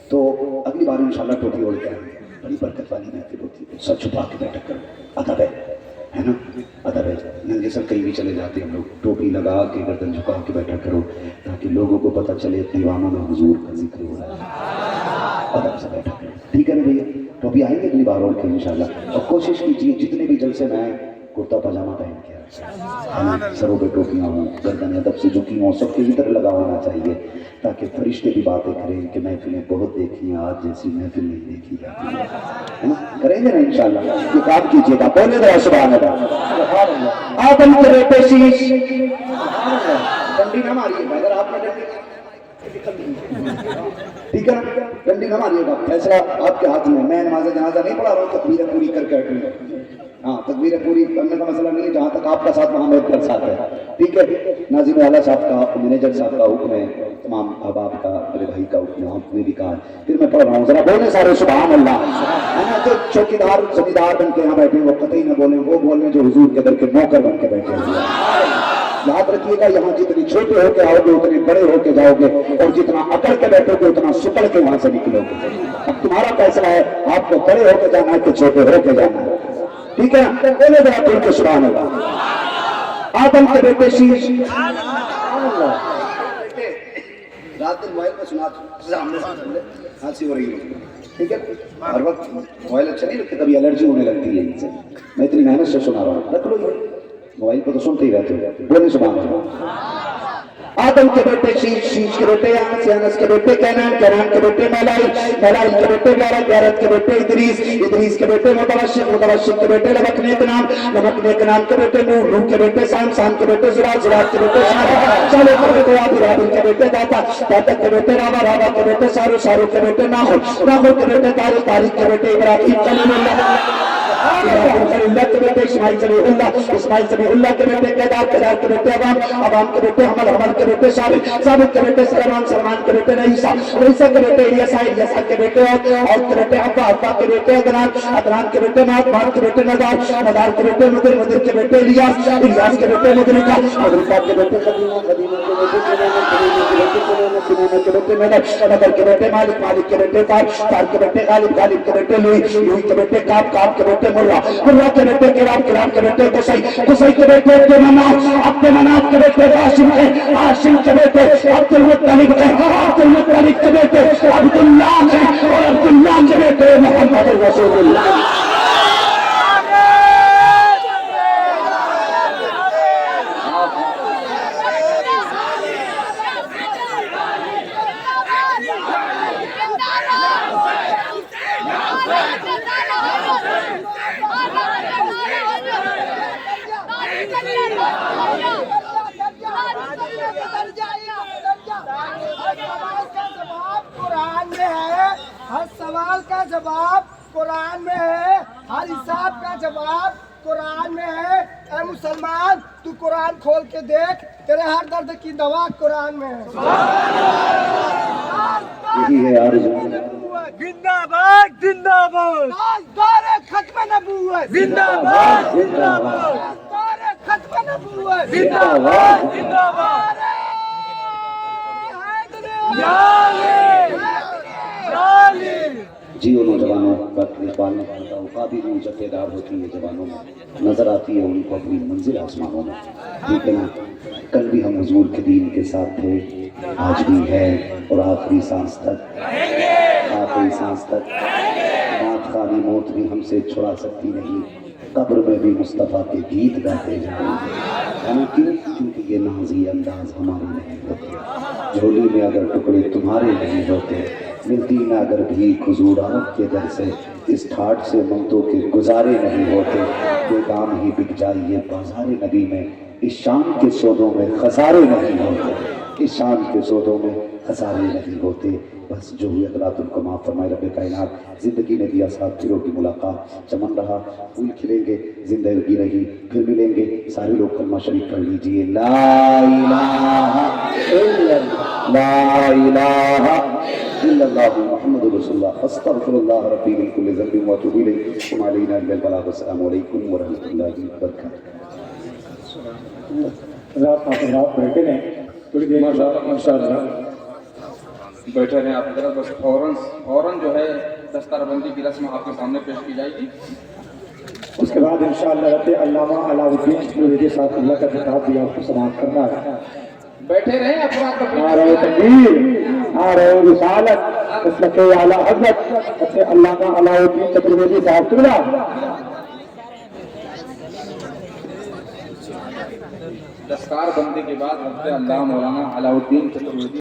تو اگلی بار انشاءاللہ ٹوپی اوڑھ کے آئیں گے. بڑی برکت والی محفل ہوتی ہے. سر چھپا کے بیٹھا کرو، ادب ہے نا. ادب ہے. ننگے سر کہیں بھی چلے جاتے ہیں ہم لوگ، ٹوپی لگا کے گردن جھکا کے بیٹھا کرو تاکہ لوگوں کو پتہ چلے دیوانوں میں حضور کا ذکر ہو رہا ہے. ادب سے بیٹھا کرو. ٹھیک ہے نا بھیا. ٹوپی آئیں گے اگلی بار اوڑھ کے انشاءاللہ. اور کوشش کیجیے جتنے بھی جلسے میں آئیں کرتا پاجامہ پہن کے سروں پہ ٹوپیاں ہوں، گردن ادب سے جھکی ہوں، سب کے ادھر لگا ہونا چاہیے تاکہ فرشتے بھی باتیں کریں کہ محفلیں بہت دیکھی ہیں، آج جیسی محفل نہیں دیکھی جاتی ہے نا. کریں گے نا انشاءاللہ. یہ کام کیجیے گا. بولے ذرا سبحان اللہ. آدم کے بیٹے شیش. ڈنڈی نہ ماریے گا اگر آپ نے ٹھیک ہے نا. ڈنڈی نہ ماریے گا. فیصلہ آپ کے ہاتھ میں. میں نماز جنازہ نہیں پڑھا رہا ہوں، تکبیریں پوری کر کے ہٹوں. ہاں تکبیریں پوری کرنے کا مسئلہ نہیں ہے، جہاں تک آپ کا ساتھ وہاں میرے ساتھ ہے. ٹھیک ہے. ناظرین اعلیٰ صاحب کا، مینیجر صاحب کا حکم ہے، تمام احباب کا، میرے بھائی کا حکم ہے، آپ نے بھی کہا ہے. پھر میں پڑھ رہا ہوں، ذرا بولیں سارے سبحان اللہ. ہے نا. جو چوکیدار زمیندار بن کے یہاں بیٹھے وہ قطعی نہ بولیں، وہ بولیں جو حضور کے در کے نوکر بن کے بیٹھے ہوئے. یاد رکھیے گا یہاں جتنی چھوٹے ہو کے آؤ گے اتنے بڑے ہو کے جاؤ گے، اور جتنا اکڑ کے بیٹھو گے اتنا سکڑ کے وہاں سے نکلو گے. اب تمہارا فیصلہ ہے، آپ کو بڑے ہو کے جانا ہے کہ چھوٹے ہو کے جانا ہے. ٹھیک ہے. بولے ذرا کھل کے سبحان اللہ. آدم کے بیٹے شیش. رات دن موبائل پہ سنا ہنسی ہو رہی ہے. ٹھیک ہے. ہر وقت موبائل اچھا نہیں لگتا، کبھی الرجی ہونے لگتی ہے ان سے. میں اتنی محنت سے سنا رہا ہوں. رکھ لو یہ موبائل پہ تو سنتے ہی رہتے ہو. بولے سبحان اللہ. آدم کے بیٹے شیش، شیش کے بیٹے انس، انس کے بیٹے کینان، کینان کے بیٹے میلائی، میلائی کے بیٹے غیرت، غیرت کے بیٹے ادریس، ادریس کے بیٹے متوشق، متوشق کے بیٹے لبک نیک نام، لبک نیک نام کے بیٹے نوح، نوح کے بیٹے سام، سام کے بیٹے زراعت، زراعت کے بیٹے صالح، صالح کے بیٹے عابد، عابد کے بیٹے داتا، داتا کے بیٹے راوا، راوا کے بیٹے سارو، سارو کے بیٹے ناخر، ناخر کے بیٹے تاریخ، تاریخ کے بیٹے ابراہیم خلیل اللہ، اللہ کے بیٹے اسماعیل صلی اللہ، اسماعیل صلی اللہ کے بیٹے کیدار، کیدار کے بیٹے عوام، عوام کے بیٹے حمل، حمل کے بیٹے ثابت، ثابت کے بیٹے سلمان، سلمان کے بیٹے عیسیٰ، عیسیٰ کے بیٹے الیسا، الیسا کے بیٹے اور کے بیٹے ابا، ابا کے بیٹے عدنان، عدنان کے بیٹے مات، مات کے بیٹے ندار، ندار کے بیٹے مدر، مدر کے بیٹے الیاس، الیاس کے بیٹے مدرکہ، مدرکہ کے بیٹے خدیمہ، خدیمہ کے بیٹے کے بیٹے نظر، نظر کے بیٹے مالک، مالک کے بیٹے فار، فار کے بیٹے غالب، غالب کے بیٹے لوئی، لوئی کے بیٹے کعب، کعب کے بیٹے مرہ کے بیٹے کلاب کے بیٹے قصی کے بیٹے عبد مناف کے بیٹے ہاشم کے بیٹے عبد المطلب کے بیٹے عبداللہ اور عبداللہ کے بیٹے محمد رسول اللہ. ہر سوال کا جواب قرآن میں ہے, ہر حساب کا جواب قرآن میں ہے. اے مسلمان تو قرآن کھول کے دیکھ, تیرے ہر درد کی دوا قرآن میں ہے. یہی ہے آرزو. زندہ باد زندہ باد تاجدار ختم نبوت زندہ باد زندہ باد تاجدار ختم نبوت زندہ باد زندہ باد. جیو نوجوانوں کا اقبال نے کہا تھا وفادی روح جتھےدار ہوتی ہے جوانوں میں, نظر آتی ہے ان کو اپنی منزل آسمانوں میں. ٹھیک ہے نا, کل بھی ہم حضور کے دین کے ساتھ تھے, آج بھی ہے اور آخری سانس تک. آخری سانس تک نعت خوانی موت بھی ہم سے چھڑا سکتی نہیں, قبر میں بھی مصطفیٰ کے گیت گاتے جائیں گے. کیونکہ یہ نازی انداز ہمارے نہیں ہوتے, جھولی میں اگر ٹکڑے تمہارے نہیں ہوتے, ملتی نہ اگر بھی حضور عرب کے در سے, اس ٹھاٹ سے ممتوں کے گزارے نہیں ہوتے. یہ دام ہی بک جائے یہ بازار نبی میں, اس شان کے سودوں میں خسارے نہیں ہوتے, اس شان کے سودوں میں خسارے نہیں ہوتے. بس جو ہوئے غلط ان کو معاف فرمائے رب کائنات. زندگی نے دیا ساتھ پھروں کی ملاقات, چمن رہا پھول کھلیں گے, زندگی رہی پھر ملیں گے. سارے لوگ کلمہ شریف پڑھ لیجئے, لا الہ الا اللہ, لا الہ الا اللہ محمد رسول اللہ, استغفر اللہ ربی من کل ذنب واتوب الیہ, وما علینا الا البلاغ. السلام علیکم ورحمۃ اللہ وبرکاتہ. آپ بیٹھے رہیں تھوڑی دیر ماشاءاللہ بیٹھے رہیں آپ طرف. بس فوراً جو ہے دستار بندی کی رسم آپ کے سامنے پیش کی جائے گی. اس کے بعد انشاءاللہ رب علامہ علاء الدین کے ساتھ اللہ کا خطاب بھی آپ کو سماعت کرنا ہے. بیٹھے رہیں افراد نعرہ تکبیر, نعرہ رسالت, مسلک اعلیٰ حضرت علامہ علاء الدین چترویدی صاحب قبلہ. دستار بندی کے بعد حضرت علامہ مولانا علاء الدین چترویدی